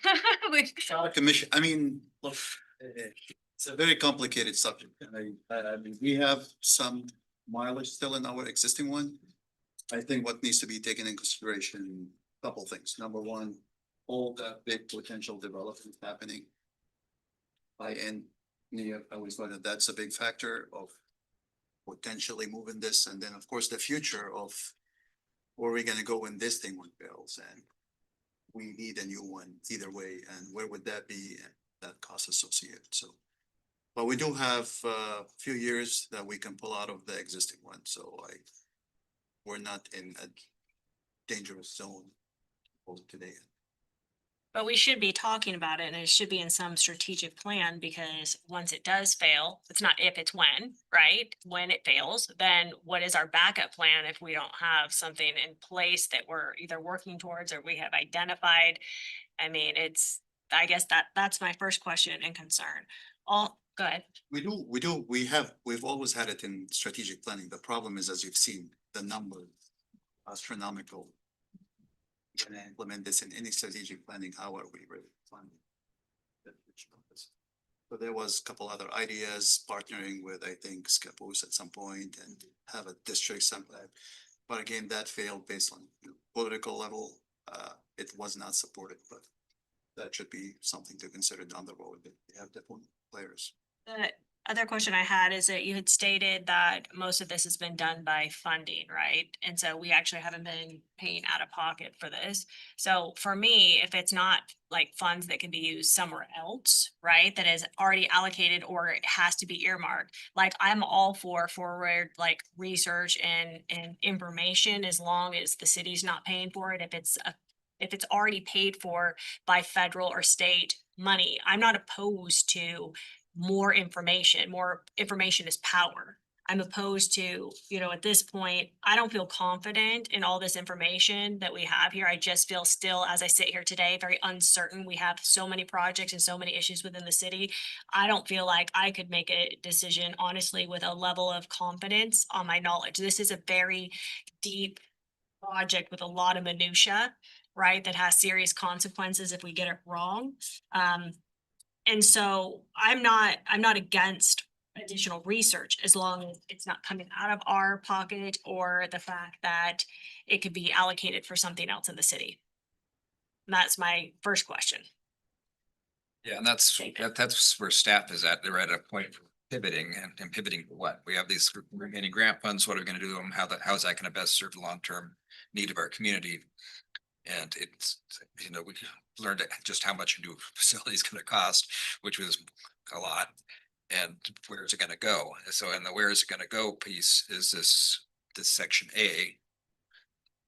We- Commission, I mean, look, it's a very complicated subject. And I mean, we have some mileage still in our existing one. I think what needs to be taken in consideration, couple things. Number one, all the big potential development happening. I always thought that that's a big factor of potentially moving this. And then, of course, the future of where are we gonna go when this thing fails, and we need a new one either way, and where would that be, and that cost associated, so. But we do have a few years that we can pull out of the existing one, so we're not in a dangerous zone today. But we should be talking about it and it should be in some strategic plan because once it does fail, it's not if, it's when, right? When it fails, then what is our backup plan if we don't have something in place that we're either working towards or we have identified? I mean, I guess that's my first question and concern. Go ahead. We've always had it in strategic planning. The problem is, as you've seen, the number astronomical. Gonna implement this in any strategic planning, how are we really funding? So there was a couple other ideas, partnering with, I think, Scappoose at some point and have a district sometime. But again, that failed based on political level. It was not supported, but that should be something to consider down the road. We have different players. The other question I had is that you had stated that most of this has been done by funding, right? And so we actually haven't been paying out of pocket for this. So for me, if it's not like funds that can be used somewhere else, right, that is already allocated or it has to be earmarked, like I'm all for forward like research and information as long as the city's not paying for it. If it's already paid for by federal or state money, I'm not opposed to more information. More information is power. I'm opposed to, at this point, I don't feel confident in all this information that we have here. I just feel still, as I sit here today, very uncertain. We have so many projects and so many issues within the city. I don't feel like I could make a decision, honestly, with a level of confidence on my knowledge. This is a very deep project with a lot of minutia, right? That has serious consequences if we get it wrong. And so I'm not against additional research as long as it's not coming out of our pocket or the fact that it could be allocated for something else in the city. And that's my first question. Yeah, and that's where staff is at. They're at a point for pivoting and pivoting for what? We have these remaining grant funds. What are we gonna do with them? How is that gonna best serve the long-term need of our community? And it's, we learned just how much a new facility is gonna cost, which was a lot. And where is it gonna go? So, and the where is it gonna go piece is this section A,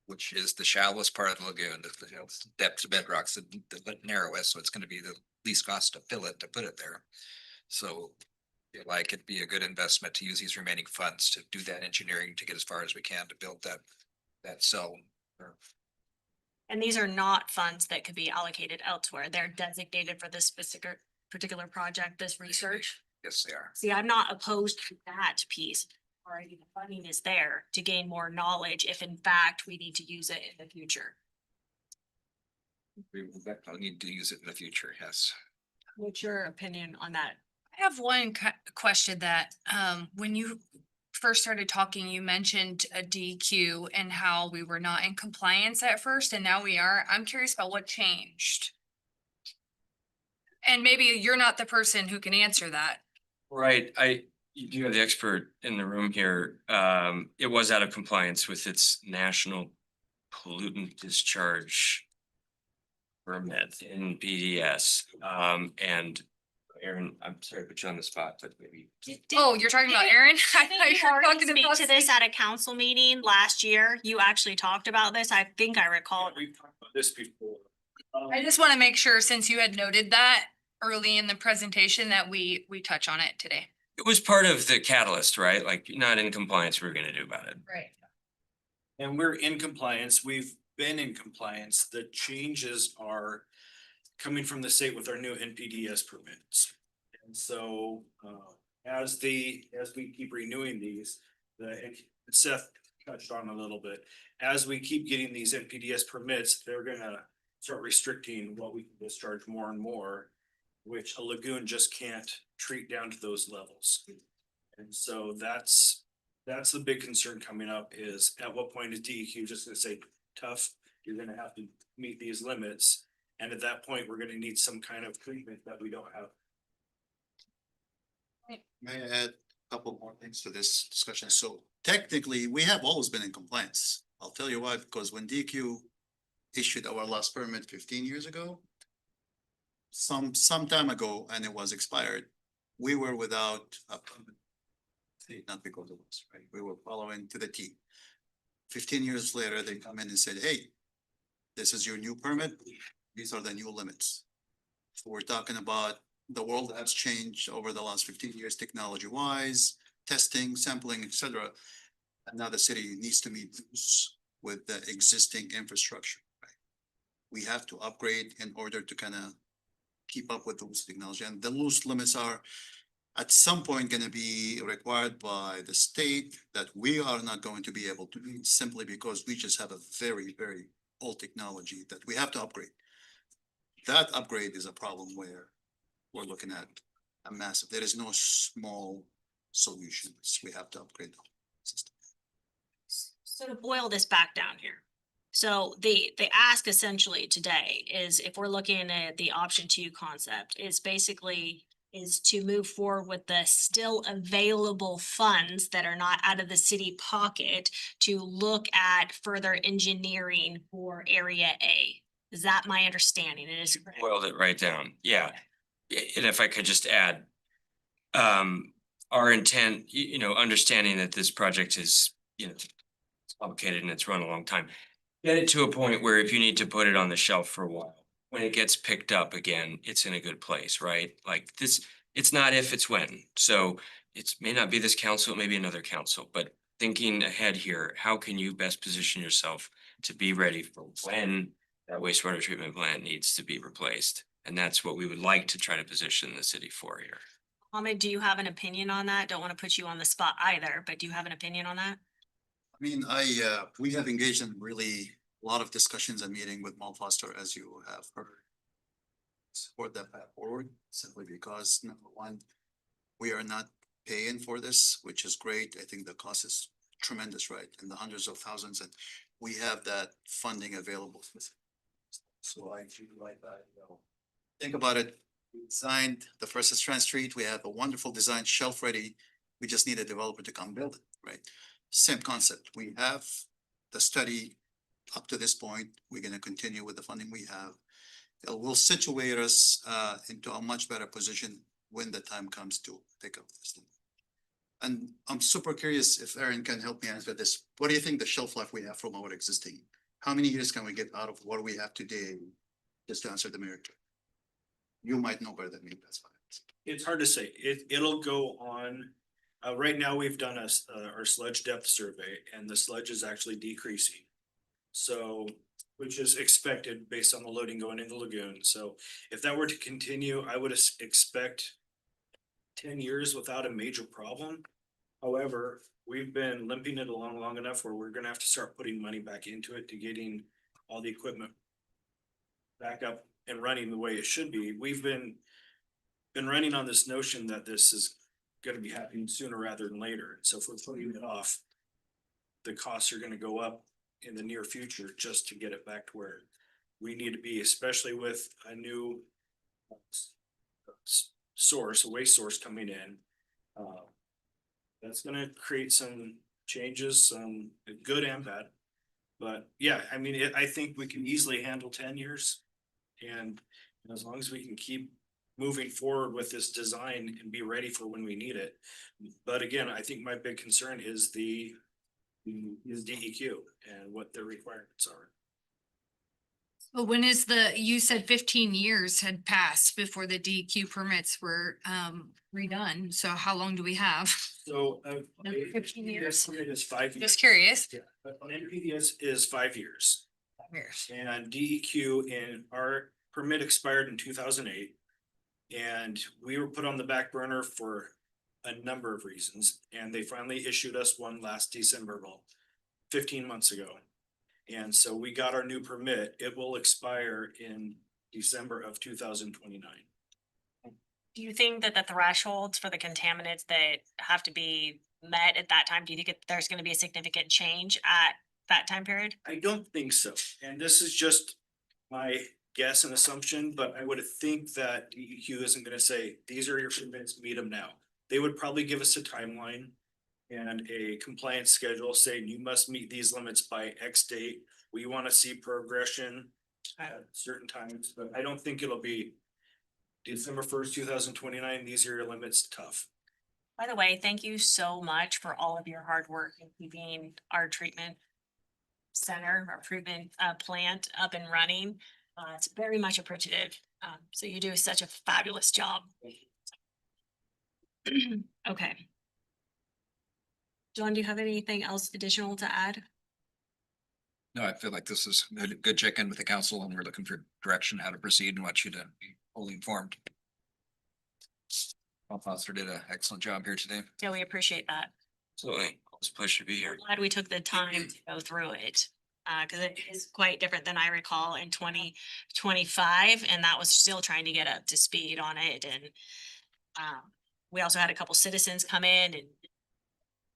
which is the shallowest part of the lagoon, the depth of bedrock's the narrowest, so it's gonna be the least cost to fill it, to put it there. So I feel like it'd be a good investment to use these remaining funds to do that engineering to get as far as we can to build that cell. And these are not funds that could be allocated elsewhere. They're designated for this particular project, this research. Yes, they are. See, I'm not opposed to that piece. already the funding is there to gain more knowledge if in fact we need to use it in the future. We will definitely need to use it in the future, yes. What's your opinion on that? I have one question that, when you first started talking, you mentioned a DQ and how we were not in compliance at first and now we are. I'm curious about what changed. And maybe you're not the person who can answer that. Right, you have the expert in the room here. It was out of compliance with its national pollutant discharge permit in BDS. And Aaron, I'm sorry to put you on the spot, but maybe. Oh, you're talking about Aaron? I Didn't thought you you were already talking speak about to this at a council meeting last year? You actually talked about this. I think I recall. We've talked about this before. I just want to make sure, since you had noted that early in the presentation, that we touch on it today. It was part of the catalyst, right? Like, you're not in compliance, we're gonna do about it. Right. And we're in compliance. We've been in compliance. The changes are coming from the state with our new NPDS permits. And so, as we keep renewing these, and Seth touched on a little bit, as we keep getting these NPDS permits, they're gonna start restricting what we can discharge more and more, which a lagoon just can't treat down to those levels. And so that's the big concern coming up, is at what point is DEQ just gonna say, tough, you're gonna have to meet these limits. And at that point, we're gonna need some kind of treatment that we don't have. May I add a couple more things to this discussion? So technically, we have always been in compliance. I'll tell you why, because when DQ issued our last permit 15 years ago, some time ago, and it was expired, we were without a permit. See, not because of us, right? We were following to the T. 15 years later, they come in and said, hey, this is your new permit. These are the new limits. So we're talking about the world has changed over the last 15 years, technology wise, testing, sampling, etc. And now the city needs to meet those with the existing infrastructure. Right? We have to upgrade in order to kind of keep up with those technology, and the loose limits are at some point going to be required by the state that we are not going to be able to meet, simply because we just have a very, very old technology that we have to upgrade. That upgrade is a problem where we're looking at a massive, there is no small solutions. We have to upgrade the whole system. So to boil this back down here. So the ask essentially today is, if we're looking at the option 2 concept, is basically is to move forward with the still available funds that are not out of the city pocket to look at further engineering for area A. Is that my understanding? It is correct. Boiled it right down, yeah. And if I could just add, our intent, understanding that this project is, it's complicated and it's run a long time. Get it to a point where if you need to put it on the shelf for a while, when it gets picked up again, it's in a good place, right? Like this, it's not if, it's when. So it may not be this council, it may be another council, but thinking ahead here, how can you best position yourself to be ready for when that wastewater treatment plant needs to be replaced? And that's what we would like to try to position the city for here. Ahmed, do you have an opinion on that? Don't want to put you on the spot either, but do you have an opinion on that? I mean, we have engaged in really a lot of discussions and meeting with Mal Foster, as you have heard. Support that path forward, simply because number one, we are not paying for this, which is great. I think the cost is tremendous, right? In the hundreds of thousands, and we have that funding available. So I feel like that, think about it. We designed the First Strand Street. We have a wonderful design, shelf ready. We just need a developer to come build it, right? Same concept. We have the study up to this point. We're going to continue with the funding we have. It will situate us into a much better position when the time comes to pick up this thing. And I'm super curious if Aaron can help me answer this. What do you think the shelf life we have from our existing? How many years can we get out of what we have today? Just to answer the merit. You might know better than me. That's fine. It's hard to say. It'll go on. Right now, we've done our sludge depth survey, and the sludge is actually decreasing. So, which is expected based on the loading going in the lagoon. So if that were to continue, I would expect 10 years without a major problem. However, we've been limping it along long enough where we're gonna have to start putting money back into it to getting all the equipment back up and running the way it should be. We've been running on this notion that this is gonna be happening sooner rather than later. So if we're putting it off, the costs are gonna go up in the near future just to get it back to where we need to be, especially with a new source, a waste source coming in. That's gonna create some changes, some good and bad. But yeah, I mean, I think we can easily handle 10 years. And as long as we can keep moving forward with this design and be ready for when we need it. But again, I think my big concern is is DEQ and what their requirements are. But when you said 15 years had passed before the DEQ permits were redone, so how long do we have? So. Another 15 years. Permit is 5 years. Just curious. Yeah, but an NPDES is 5 years. Years. And DEQ in our permit expired in 2008. And we were put on the back burner for a number of reasons, and they finally issued us one last December, 15 months ago. And so we got our new permit. It will expire in December of 2029. Do you think that the thresholds for the contaminants that have to be met at that time, do you think there's gonna be a significant change at that time period? I don't think so, and this is just my guess and assumption, but I would think that DEQ isn't gonna say, these are your permits, meet them now. They would probably give us a timeline and a compliance schedule saying you must meet these limits by X date. We wanna see progression at certain times, but I don't think it'll be December 1st, 2029, these are your limits, tough. By the way, thank you so much for all of your hard work in keeping our treatment center, our treatment plant up and running. It's very much appreciative. So you do such a fabulous job. Okay. John, do you have anything else additional to add? No, I feel like this is good check-in with the council and we're looking for direction, how to proceed and want you to be fully informed. Bob Foster did an excellent job here today. Yeah, we appreciate that. Absolutely. It's a pleasure to be here. Glad we took the time to go through it. Cause it is quite different than I recall in 2025, and that was still trying to get up to speed on it, and we also had a couple citizens come in and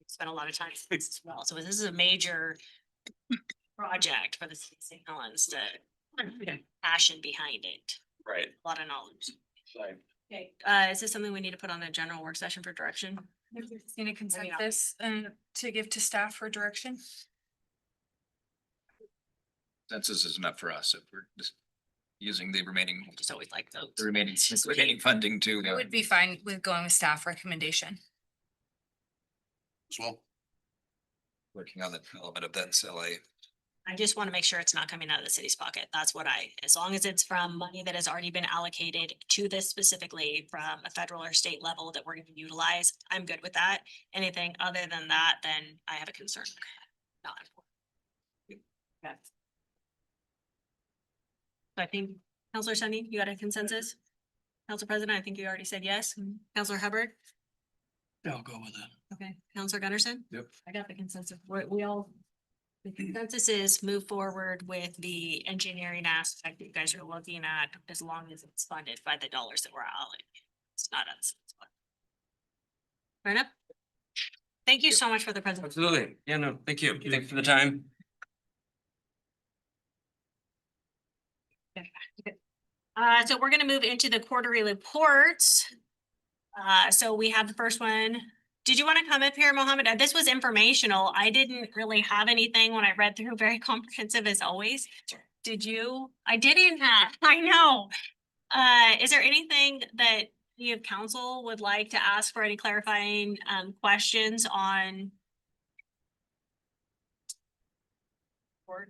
spent a lot of time as well. So this is a major project for the city of St. Helens, the passion behind it, Right. a lot of knowledge. Right. Okay, is this something we need to put on the general work session for direction? Need a consensus to give to staff for direction? Census is enough for us if we're just using the remaining, I just always like those. the remaining funding to. I would be fine with going with staff recommendation. As well. Working on the development of that SLA. I just want to make sure it's not coming out of the city's pocket. That's what as long as it's from money that has already been allocated to this specifically from a federal or state level that we're going to utilize, I'm good with that. Anything other than that, then I have a concern. Not important. Okay. So I think, Counselor Sunny, you got a consensus? Council President, I think you already said yes. Counselor Hubbard? I'll go with that. Okay. Counselor Gunderson? Yep. I got the consensus. We all, the consensus is move forward with the engineering aspect that you guys are looking at as long as it's funded by the dollars that we're allocating. It's not us. Fair enough? Thank you so much for the presentation. Absolutely. Yeah, no, thank you. Thanks for the time. So we're gonna move into the quarterly reports. So we have the first one. Did you want to come up here, Mohammed? This was informational. I didn't really have anything when I read through, very comprehensive as always. Did you? I didn't have, I know. Is there anything that you of council would like to ask for any clarifying questions on? Or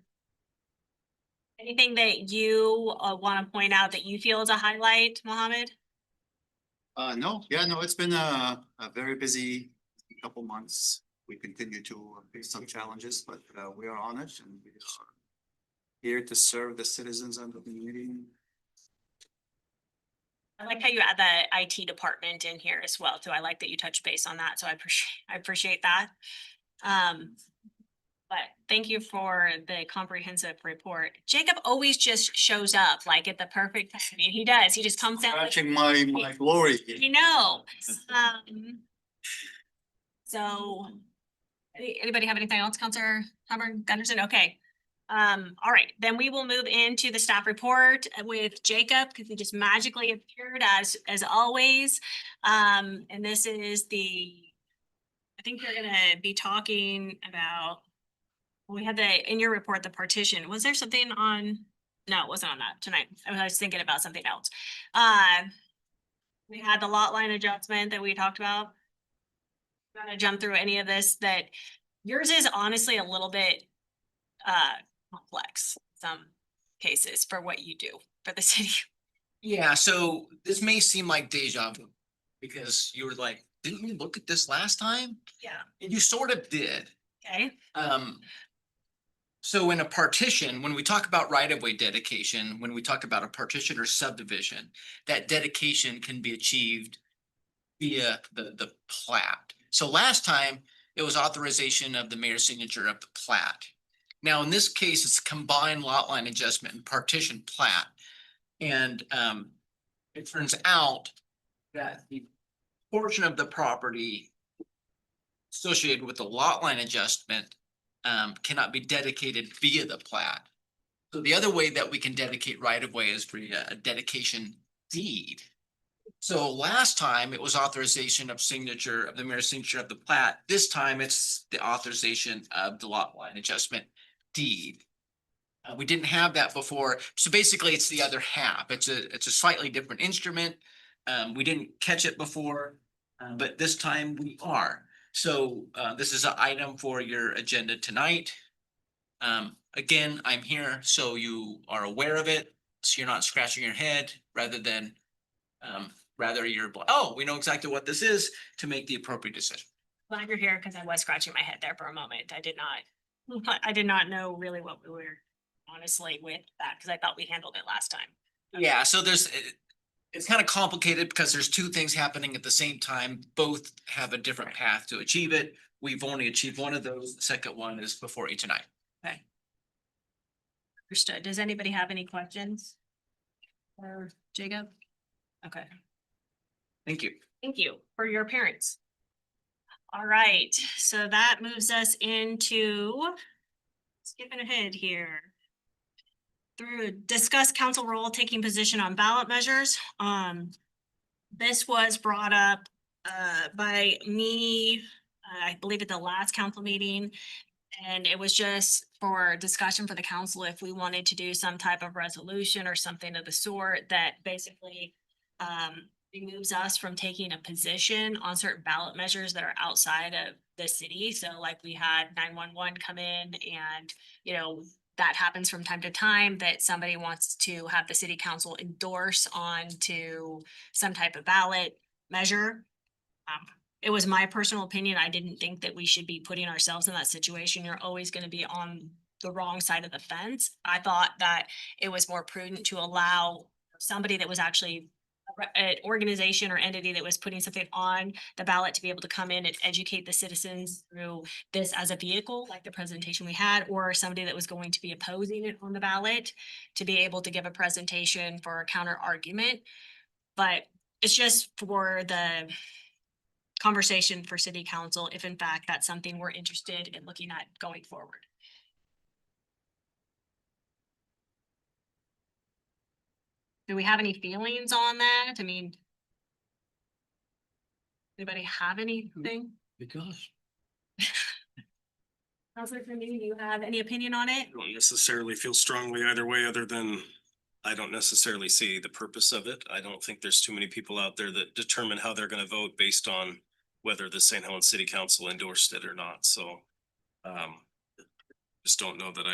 anything that you want to point out that you feel is a highlight, Mohammed? No, it's been a very busy couple months. We continue to face some challenges, but we are on it and we are here to serve the citizens and the community. I like how you add the IT department in here as well, so I like that you touch base on that, so I appreciate that. But thank you for the comprehensive report. Jacob always just shows up like at the perfect time. I mean, he does, he just comes down. like- Scratching my glory. You know, so. Anybody have anything else, Counselor Hubbard Gunderson? Okay. All right, then we will move into the staff report with Jacob, because he just magically appeared as always. And this is I think we're gonna be talking about, we had in your report, the partition. Was there something on? No, it wasn't on that tonight. I was thinking about something else. We had the lot line adjustment that we talked about. Gonna jump through any of this that yours is honestly a little bit complex, some cases for what you do for the city. Yeah, so this may seem like deja vu, because you were like, didn't we look at this last time? Yeah. And you sort of did. Okay, So in a partition, when we talk about right-of-way dedication, when we talk about a partition or subdivision, that dedication can be achieved via the plat. So last time, it was authorization of the mayor's signature of the plat. Now, in this case, it's combined lot line adjustment and partition plat. And it turns out that the portion of the property associated with the lot line adjustment cannot be dedicated via the plat. So the other way that we can dedicate right-of-way is via a dedication deed. So last time it was authorization of signature of the mayor's signature of the plat. This time it's the authorization of the lot line adjustment deed. We didn't have that before. So basically it's the other half. It's a slightly different instrument. We didn't catch it before, but this time we are. So this is an item for your agenda tonight. Again, I'm here so you are aware of it, so you're not scratching your head rather than you're, oh, we know exactly what this is to make the appropriate decision. glad you're here because I was scratching my head there for a moment. I did not know really what we were honestly with that, because I thought we handled it last time. Yeah, so it's kind of complicated because there's two things happening at the same time. Both have a different path to achieve it. We've only achieved one of those. The second one is before you tonight. Okay. Understood. Does anybody have any questions? For Jacob? Okay. Thank you. Thank you for your appearance. All right, so that moves us into skipping ahead here. Through discuss council role taking position on ballot measures. This was brought up by me, I believe at the last council meeting. And it was just for discussion for the council if we wanted to do some type of resolution or something of the sort that basically removes us from taking a position on certain ballot measures that are outside of the city. So like we had 911 come in and, you know, that happens from time to time that somebody wants to have the city council endorse on to some type of ballot measure. It was my personal opinion. I didn't think that we should be putting ourselves in that situation. You're always going to be on the wrong side of the fence. I thought that it was more prudent to allow somebody that was actually an organization or entity that was putting something on the ballot to be able to come in and educate the citizens through this as a vehicle, like the presentation we had, or somebody that was going to be opposing it on the ballot to be able to give a presentation for a counter argument. But it's just for the conversation for city council, if in fact that's something we're interested in looking at going forward. Do we have any feelings on that? I mean, anybody have anything? Because Counselor Frenette, do you have any opinion on it? I don't necessarily feel strongly either way, other than I don't necessarily see the purpose of it. I don't think there's too many people out there that determine how they're gonna vote based on whether the St. Helens City Council endorsed it or not, so. Just don't know that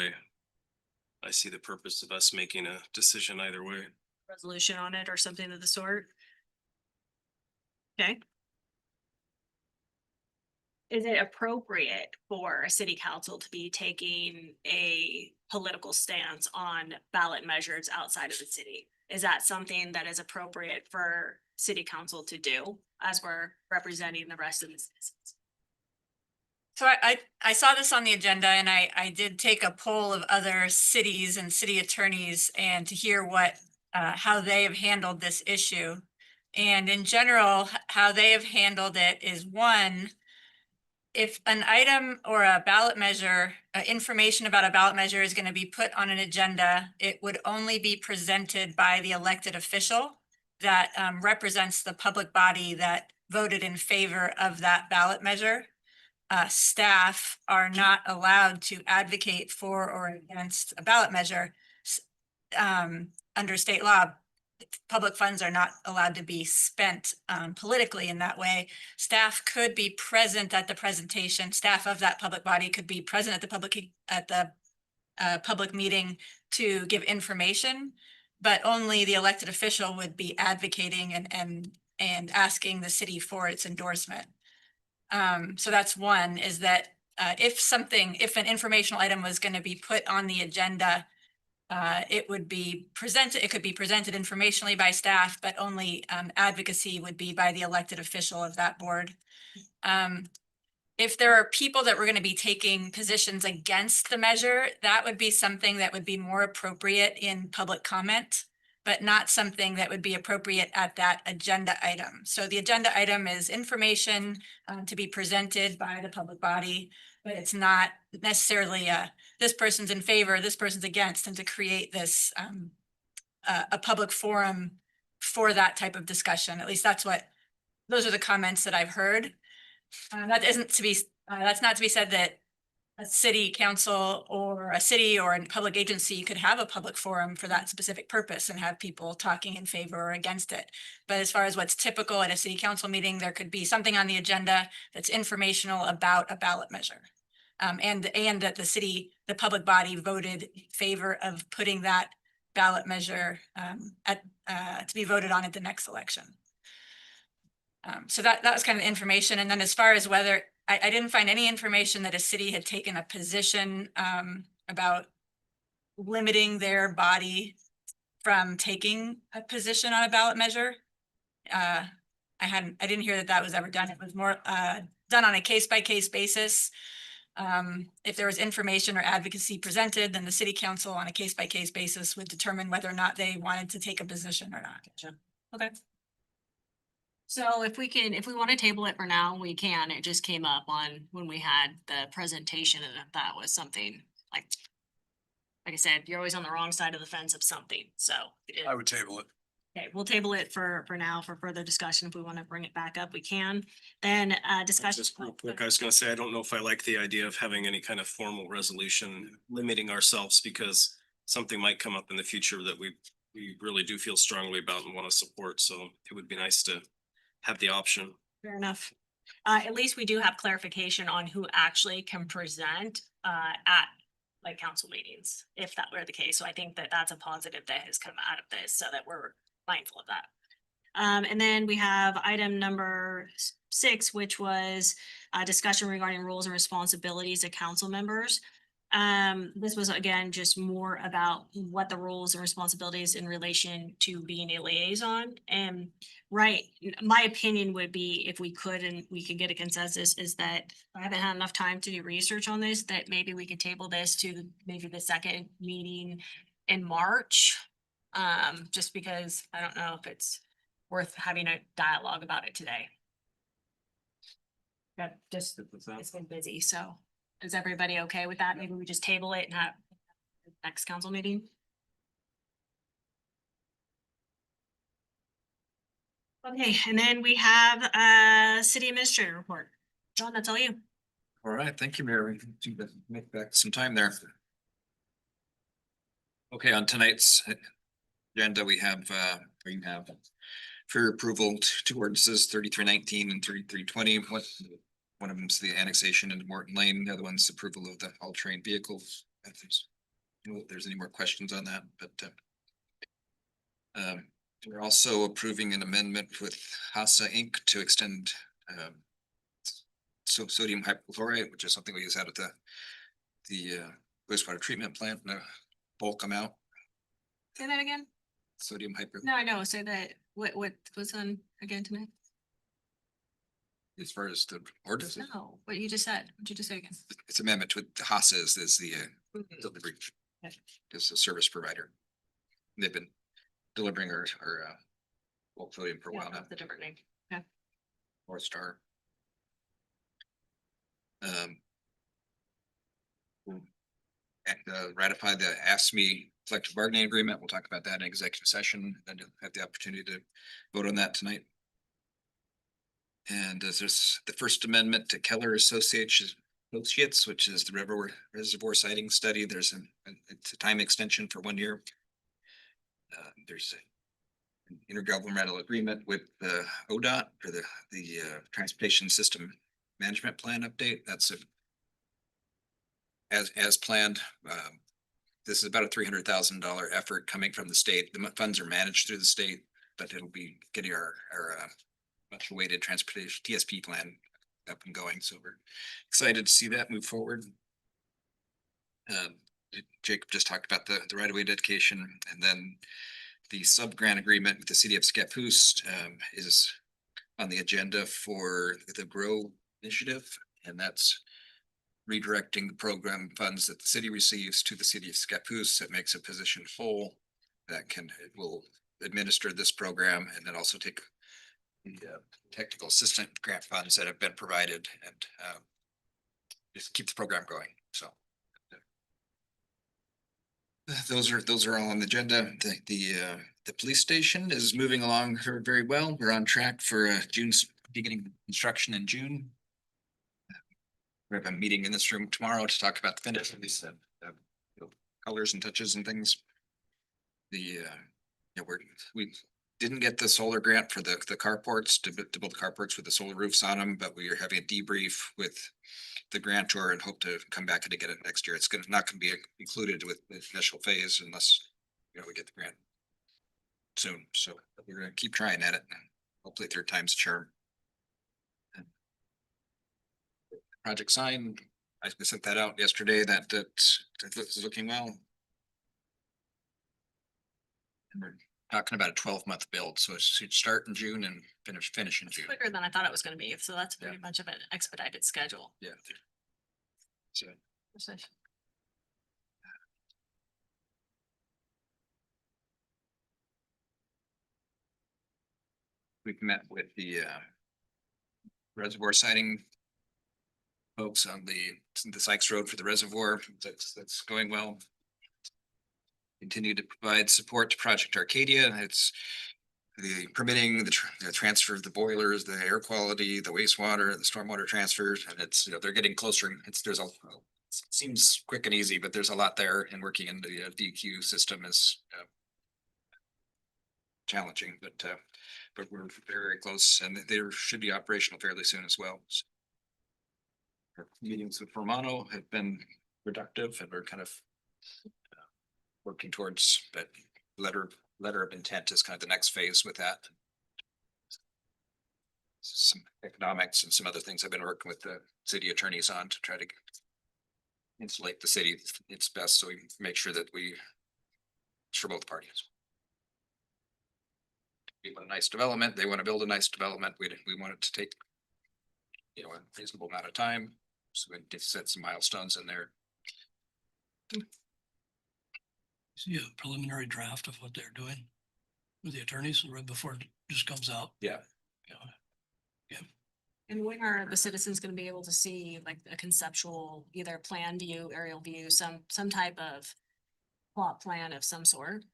I see the purpose of us making a decision either way. Resolution on it or something of the sort? Okay. Is it appropriate for a city council to be taking a political stance on ballot measures outside of the city? is that something that is appropriate for city council to do as we're representing the rest of the citizens? So I saw this on the agenda and I did take a poll of other cities and city attorneys and to hear what, how they have handled this issue. And in general, how they have handled it is one, if an item or a ballot measure, information about a ballot measure is going to be put on an agenda, it would only be presented by the elected official that represents the public body that voted in favor of that ballot measure. Staff are not allowed to advocate for or against a ballot measure. Under state law, public funds are not allowed to be spent politically in that way. Staff could be present at the presentation. Staff of that public body could be present at the public meeting to give information, but only the elected official would be advocating and asking the city for its endorsement. So that's one, is that if an informational item was going to be put on the agenda, it could be presented informationally by staff, but only advocacy would be by the elected official of that board. If there are people that were going to be taking positions against the measure, that would be something that would be more appropriate in public comment, but not something that would be appropriate at that agenda item. So the agenda item is information to be presented by the public body, but it's not necessarily this person's in favor, this person's against, and to create this a public forum for that type of discussion. At least those are the comments that I've heard. That's not to be said that a city council or a city or a public agency could have a public forum for that specific purpose and have people talking in favor or against it. But as far as what's typical at a city council meeting, there could be something on the agenda that's informational about a ballot measure. And that the public body voted in favor of putting that ballot measure to be voted on at the next election. So that was kind of the information. And then as far as whether, I didn't find any information that a city had taken a position about limiting their body from taking a position on a ballot measure. I didn't hear that was ever done. It was more done on a case-by-case basis. If there was information or advocacy presented, then the city council on a case-by-case basis would determine whether or not they wanted to take a position or not. Okay. So if we want to table it for now, we can. It just came up on when we had the presentation and that was something like I said, you're always on the wrong side of the fence of something. So I would table it. okay, we'll table it for now for further discussion. If we want to bring it back up, we can. Then discussion. Just real quick, I was gonna say, I don't know if I like the idea of having any kind of formal resolution limiting ourselves because something might come up in the future that we really do feel strongly about and want to support. So it would be nice to have the option. Fair enough. At least we do have clarification on who actually can present at like council meetings, if that were the case. So I think that that's a positive that has come out of this so that we're mindful of that. And then we have item number 6, which was a discussion regarding roles and responsibilities of council members. This was again, just more about what the roles and responsibilities in relation to being a liaison. And right, my opinion would be if we could and we could get a consensus is that I haven't had enough time to do research on this, that maybe we could table this to maybe the second meeting in March. Just because I don't know if it's worth having a dialogue about it today. Got just, it's been busy, so. Is everybody okay with that? Maybe we just table it and have the next council meeting? Okay, and then we have a city administrator report. John, that's all you. All right, thank you, Mayor. We can make back some time there. Okay, on tonight's agenda, we have for your approval, two ordinances, 3319 and 3320. One of them is the annexation into Morton Lane, the other one's approval of the all-terrain vehicles. If there's any more questions on that, but we're also approving an amendment with HASA Inc. to extend sodium hypochlorite, which is something we use out at the wastewater treatment plant in a bulk amount. Say that again. sodium hypo, No, I know, so that, what was on again tonight? as far as the ordinance, No, what you just said, what you just say again? it's amendment with the HASA's is the delivery, Okay. is a service provider. They've been delivering our bulk sodium for a Yeah, while now. that's a different name. North Star. Ratify the ASME collective bargaining agreement. We'll talk about that in executive session, and you'll have the opportunity to vote on that tonight. And there's the First Amendment to Keller Associates, which is the reservoir sighting study. There's it's a time extension for 1 year. There's an intergovernmental agreement with the ODOT for the Transportation System Management Plan update. That's as planned. This is about a $300,000 effort coming from the state. The funds are managed through the state, but it'll be getting our much awaited transportation TSP plan up and going. So we're excited to see that move forward. Jacob just talked about the right of way dedication, and then the sub grant agreement with the city of Scappoose is on the agenda for the GROW initiative, and that's redirecting the program funds that the city receives to the city of Scappoose. That makes a position full that it will administer this program and then also take the technical assistant grant funds that have been provided and just keep the program going. So those are all on the agenda. The police station is moving along very well. We're on track for beginning construction in June. We have a meeting in this room tomorrow to talk about the finishes and colors and touches and things. We didn't get the solar grant for the carports to build carports with the solar roofs on them, but we are having a debrief with the grantor and hope to come back and to get it next year. It's not going to be included with the initial phase unless we get the grant soon. So we're going to keep trying at it. Hopefully third time's a charm. Project sign, I sent that out yesterday. That is looking well. And we're talking about a 12-month build, so it should start in June and finish in It's June. quicker than I thought it was gonna be, so that's Yeah. pretty much of an expedited schedule. Yeah. So we've met with the reservoir sighting folks on the Sykes Road for the reservoir. That's going well. Continue to provide support to Project Arcadia. It's the permitting, the transfer of the boilers, the air quality, the wastewater, the stormwater transfers, and it's they're getting closer. Seems quick and easy, but there's a lot there, and working in the DEQ system is challenging, but we're very close, and they should be operational fairly soon as well. So our meetings with Romano have been productive, and we're kind of working towards that letter of intent is kind of the next phase with that. Some economics and some other things I've been working with the city attorneys on to try to insulate the city its best, so we can make sure that it's for both parties. We want a nice development. They want to build a nice development. We want it to take a reasonable amount of time, so we can set some milestones in there. See a preliminary draft of what they're doing with the attorneys right before it just comes out. Yeah. And when are the citizens gonna be able to see like a conceptual, either plan view, aerial view, some type of plot plan of some sort?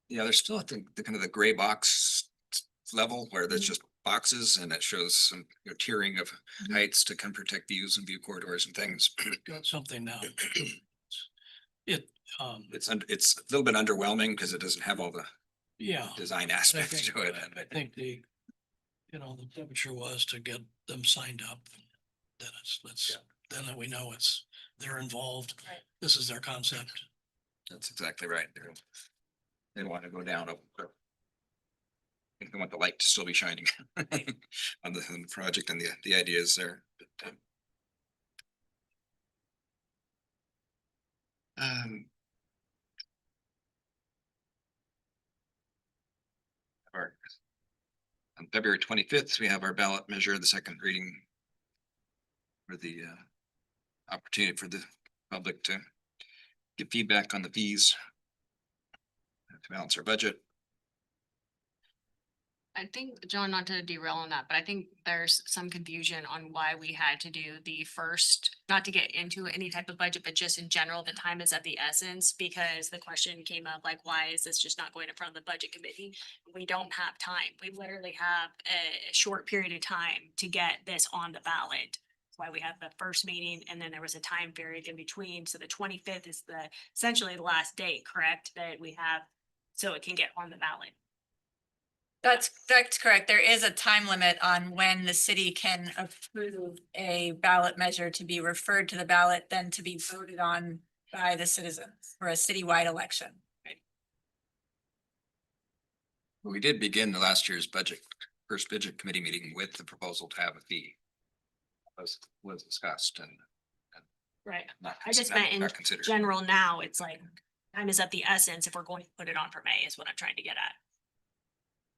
Yeah, there's still, I think, the kind of the gray box level where there's just boxes, and it shows some tiering of heights to kind of protect views and view corridors and things. Got something now. It's a little bit underwhelming because it doesn't have all the Yeah. design I aspects think- to it. I think the temperature was to get them signed up. Then then that we know they're involved. Right. This is their concept. That's exactly right. They don't want to go down. They want the light to still be shining on the project, and the idea is there. But, February 25th, we have our ballot measure, the second reading for the opportunity for the public to give feedback on the fees to balance our budget. I think, John, not to derail on that, but I think there's some confusion on why we had to do the first, not to get into any type of budget, but just in general, the time is of the essence, because the question came up, like, why is this just not going in front of the budget committee? We don't have time. We literally have a short period of time to get this on the ballot. That's why we have the first meeting, and then there was a time period in between. So the 25th is essentially the last date, correct, that we have, so it can get on the ballot. That's correct. There is a time limit on when the city can approve a ballot measure to be referred to the ballot, then to be voted on by the citizens for a citywide election. We did begin the last year's first budget committee meeting with the proposal to have a fee. Was discussed and Right. not. I just not- meant in not considered. general now, it's like, time is of the essence if we're going to put it on for May is what I'm trying to get at.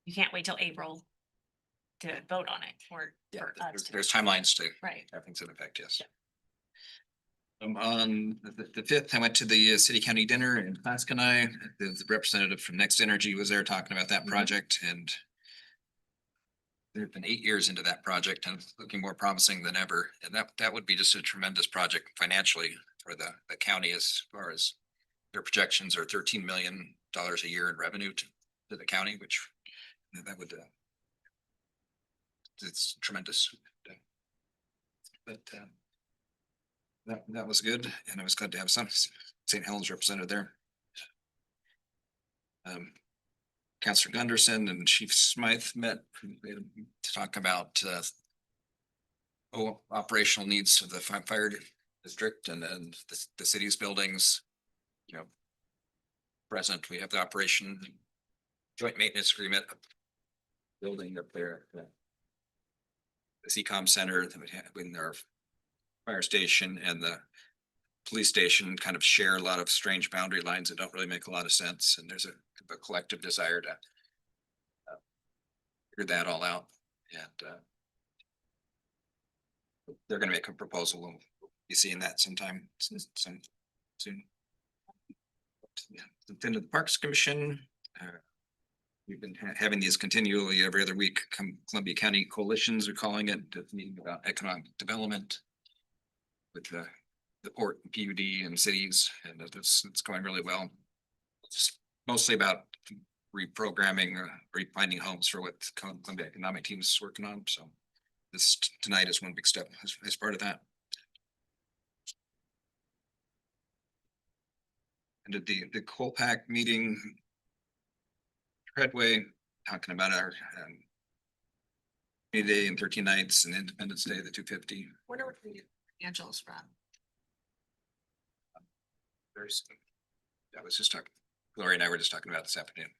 You can't wait till April to vote on it or Yeah, for us to. there's timelines to Right. have things in effect, yes. On the 5th, I went to the city county dinner in Clasconia. The representative from Next Energy was there talking about that project, and they've been 8 years into that project and it's looking more promising than ever. And that would be just a tremendous project financially for the county, as far as their projections are $13 million a year in revenue to the county, which that would it's tremendous. But that was good, and I was glad to have some St. Helens represented there. Councilor Gunderson and Chief Smythe met to talk about operational needs of the fire district and the city's buildings. You know, present, we have the operation joint maintenance agreement building up there. The CCOM center that we have in our fire station and the police station kind of share a lot of strange boundary lines that don't really make a lot of sense. And there's a collective desire to figure that all out. And they're going to make a proposal. We'll be seeing that sometime soon. Then to the Parks Commission, we've been having these continually every other week. Columbia County coalitions are calling it, meeting about economic development with the port, PUD, and cities, and it's going really well. It's mostly about reprogramming, refinding homes for what Columbia Economic Team is working on. So this tonight is one big step as part of that. And at the Colpack meeting, Treadway, talking about our May Day and 13 nights and Independence Day, the 250. What are the financials from? There's, that was just talking, Gloria and I were just talking about this afternoon.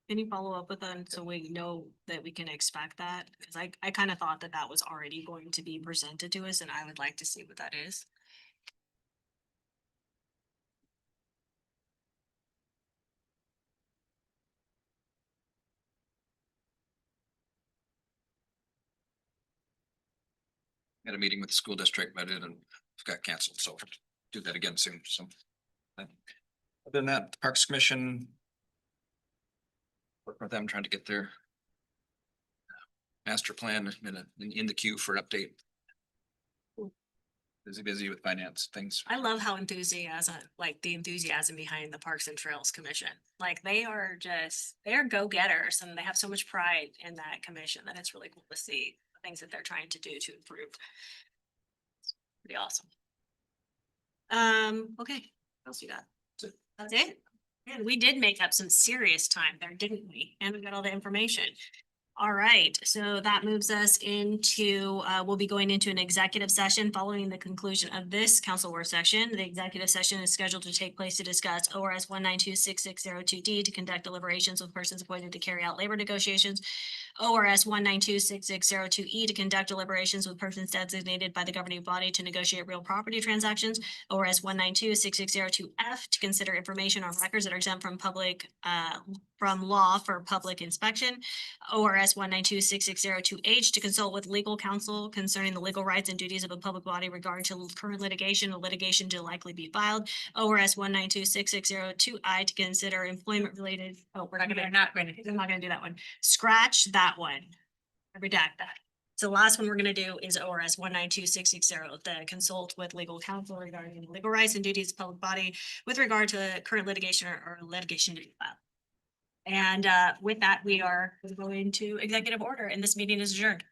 Can you follow up with them so we know that we can expect that? Because I kind of thought that was already going to be presented to us and I would like to see what that is. Had a meeting with the school district, but it got canceled, so we'll do that again soon. So other than that, the Parks Commission, working with them, trying to get their master plan in the queue for update. Busy with finance things. I love how enthusiasm behind the Parks and Trails Commission. Like they are go-getters and they have so much pride in that commission that it's really cool to see the things that they're trying to do to improve. Pretty awesome. Okay, what else you got? That's it? Man, we did make up some serious time there, didn't we? And we got all the information. All right, so that moves us into, we'll be going into an executive session following the conclusion of this council work session. The executive session is scheduled to take place to discuss ORS 1926602D to conduct deliberations with persons appointed to carry out labor negotiations. ORS 1926602E to conduct deliberations with persons designated by the governing body to negotiate real property transactions. ORS 1926602F to consider information on records that are exempt from public from law for public inspection. ORS 1926602H to consult with legal counsel concerning the legal rights and duties of a public body regarding to current litigation or litigation to likely be filed. ORS 1926602I to consider employment related, we're not They're gonna, not going to. I'm not gonna do that one. Scratch that one. Redact that. So the last one we're gonna do is ORS 1926660, the consult with legal counsel regarding legal rights and duties of public body with regard to current litigation or litigation to be filed. And with that, we are going to executive order and this meeting is adjourned.